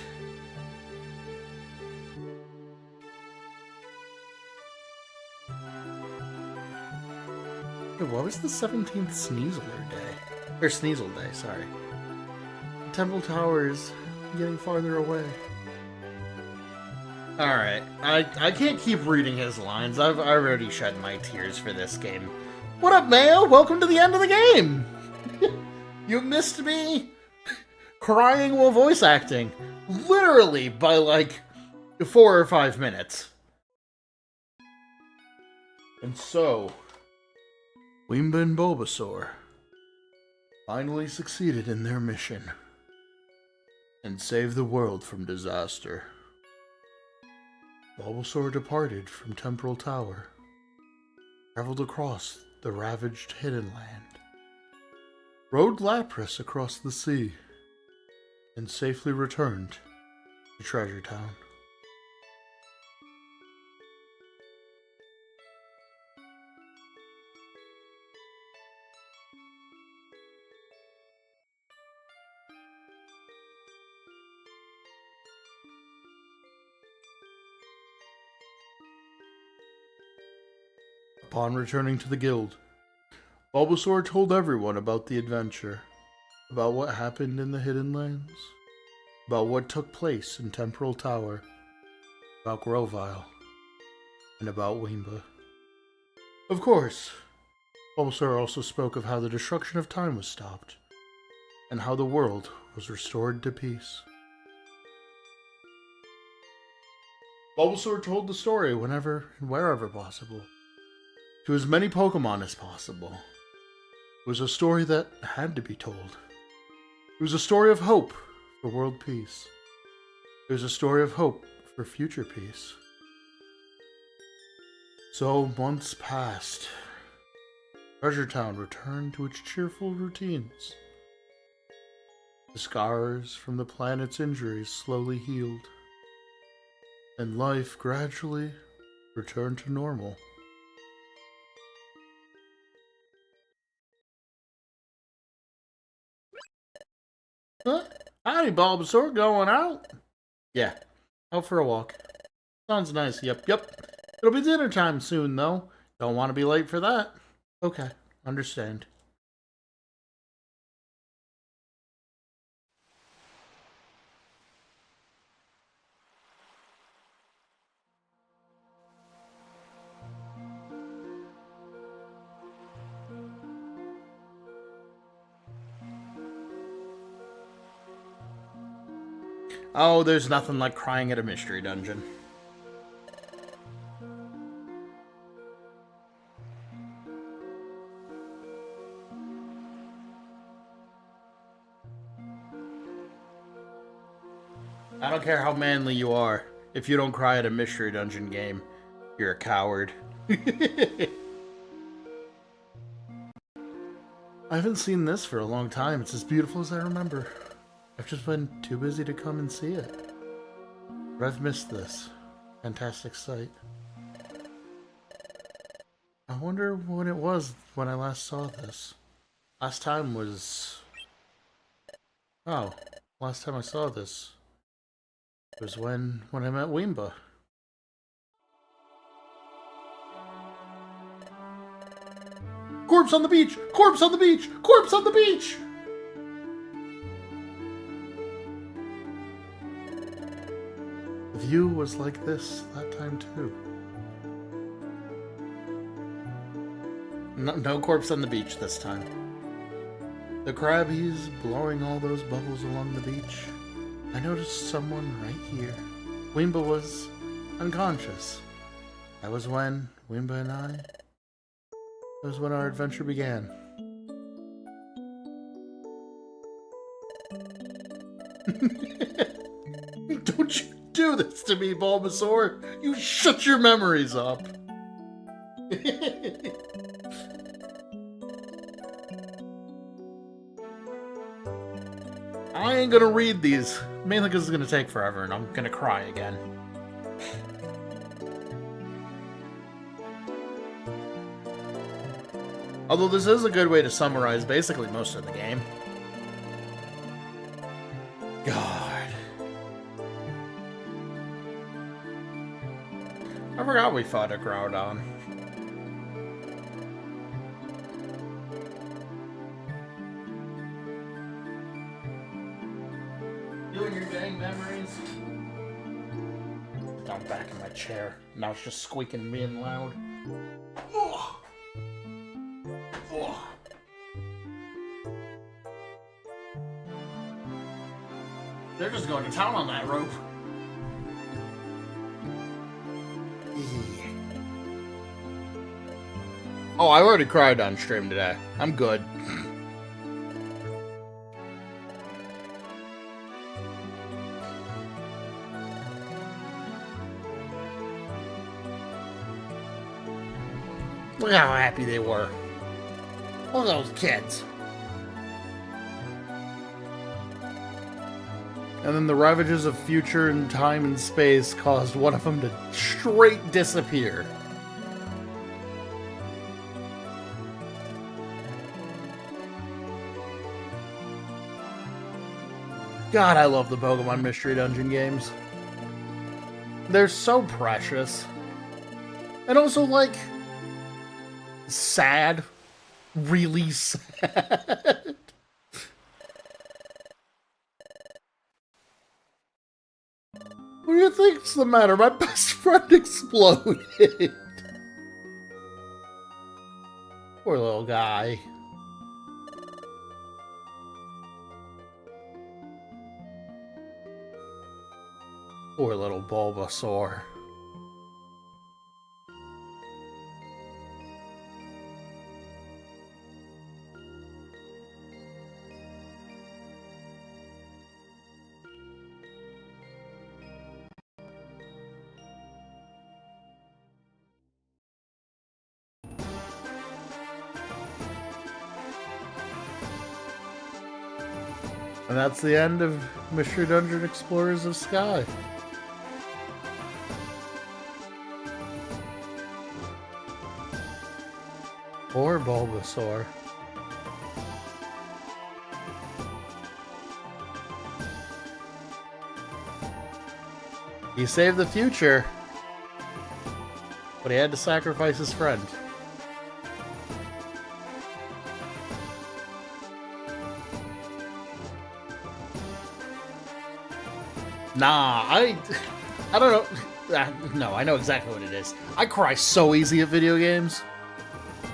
What was the 17th Sneasler Day? Or Sneasel Day, sorry. Temple Tower is getting farther away. Alright, I can't keep reading his lines. I've already shed my tears for this game. What up, Mayo? Welcome to the end of the game! You missed me crying while voice acting. Literally by like 4 or 5 minutes. And so, Wimba and Bulbasaur finally succeeded in their mission and saved the world from disaster. Bulbasaur departed from Temporal Tower, traveled across the ravaged Hidden Land, rode Lapras across the sea, and safely returned to Treasure Town. Upon returning to the guild, Bulbasaur told everyone about the adventure, about what happened in the Hidden Lands, about what took place in Temporal Tower, about Grovyle, and about Wimba. Of course, Bulbasaur also spoke of how the destruction of time was stopped, and how the world was restored to peace. Bulbasaur told the story whenever and wherever possible, to as many Pokemon as possible. It was a story that had to be told. It was a story of hope for world peace. It was a story of hope for future peace. So months passed. Treasure Town returned to its cheerful routines. The scars from the planet's injuries slowly healed, and life gradually returned to normal. Huh? Howdy, Bulbasaur, going out? Yeah, out for a walk. Sounds nice, yep. It'll be dinner time soon, though. Don't want to be late for that. Okay, understand. Oh, there's nothing like crying at a mystery dungeon. I don't care how manly you are. If you don't cry at a mystery dungeon game, you're a coward. I haven't seen this for a long time. It's as beautiful as I remember. I've just been too busy to come and see it. But I've missed this fantastic sight. I wonder when it was when I last saw this. Last time was... Oh, last time I saw this was when I met Wimba. Corpse on the beach! Corpse on the beach! Corpse on the beach! The view was like this that time too. No corpse on the beach this time. The Krabbies blowing all those bubbles along the beach. I noticed someone right here. Wimba was unconscious. That was when Wimba and I... That was when our adventure began. Don't you do this to me, Bulbasaur! You shut your memories up! I ain't gonna read these, mainly because it's gonna take forever and I'm gonna cry again. Although this is a good way to summarize basically most of the game. God. I forgot we fought a Groudon. You and your dang memories. Down back in my chair. Now it's just squeaking being loud. Ugh. Ugh. They're just going to town on that rope. Oh, I already cried on stream today. I'm good. Look how happy they were. Look at those kids. And then the ravages of future and time and space caused one of them to straight disappear. God, I love the Pokemon Mystery Dungeon games. They're so precious. And also, like, sad. Really sad. What do you think's the matter? My best friend exploded. Poor little guy. Poor little Bulbasaur. And that's the end of Mystery Dungeon Explorers of Sky. Poor Bulbasaur. He saved the future, but he had to sacrifice his friend. Nah, I don't know. No, I know exactly what it is. I cry so easy at video games.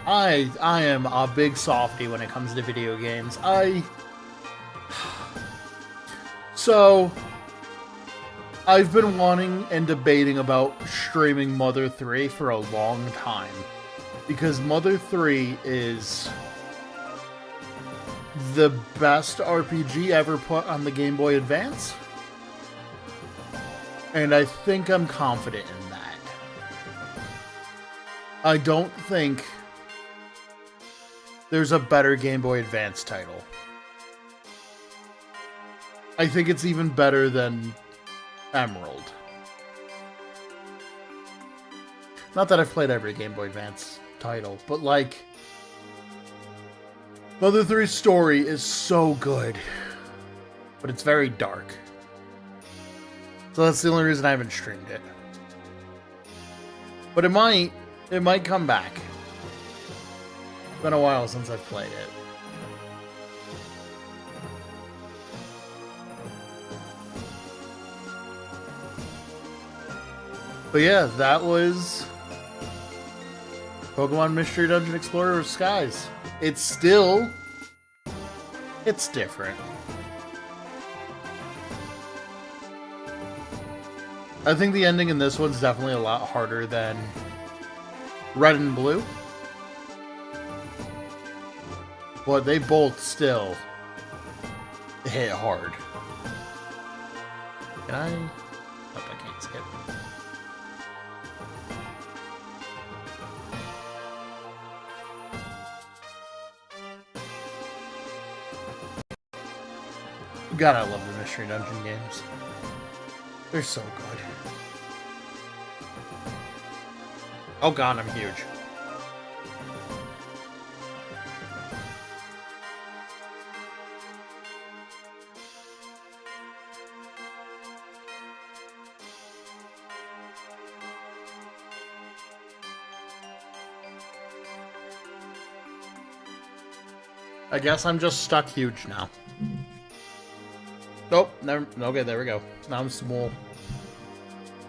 I am a big softie when it comes to video games. So, I've been wanting and debating about streaming Mother 3 for a long time. Because Mother 3 is the best RPG ever put on the Game Boy Advance. And I think I'm confident in that. I don't think there's a better Game Boy Advance title. I think it's even better than Emerald. Not that I've played every Game Boy Advance title, but like, Mother 3's story is so good, but it's very dark. So that's the only reason I haven't streamed it. But it might come back. It's been a while since I've played it. But yeah, that was Pokemon Mystery Dungeon Explorer of Skies. It's different. I think the ending in this one's definitely a lot harder than Red and Blue. But they both still hit hard. Can I? Nope, I can't skip. God, I love the Mystery Dungeon games. They're so good. Oh god, I'm huge. I guess I'm just stuck huge now. Nope, never. Okay, there we go. Now I'm small.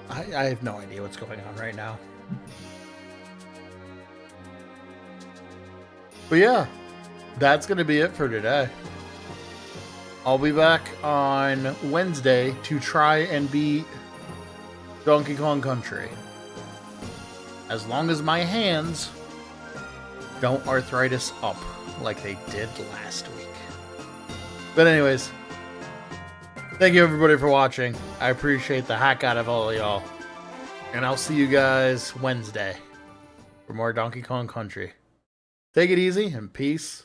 I have no idea what's going on right now. But yeah, that's going to be it for today. I'll be back on Wednesday to try and beat Donkey Kong Country. As long as my hands don't arthritis up like they did last week. But anyways, thank you everybody for watching. I appreciate the heck out of all of y'all. And I'll see you guys Wednesday for more Donkey Kong Country. Take it easy and peace.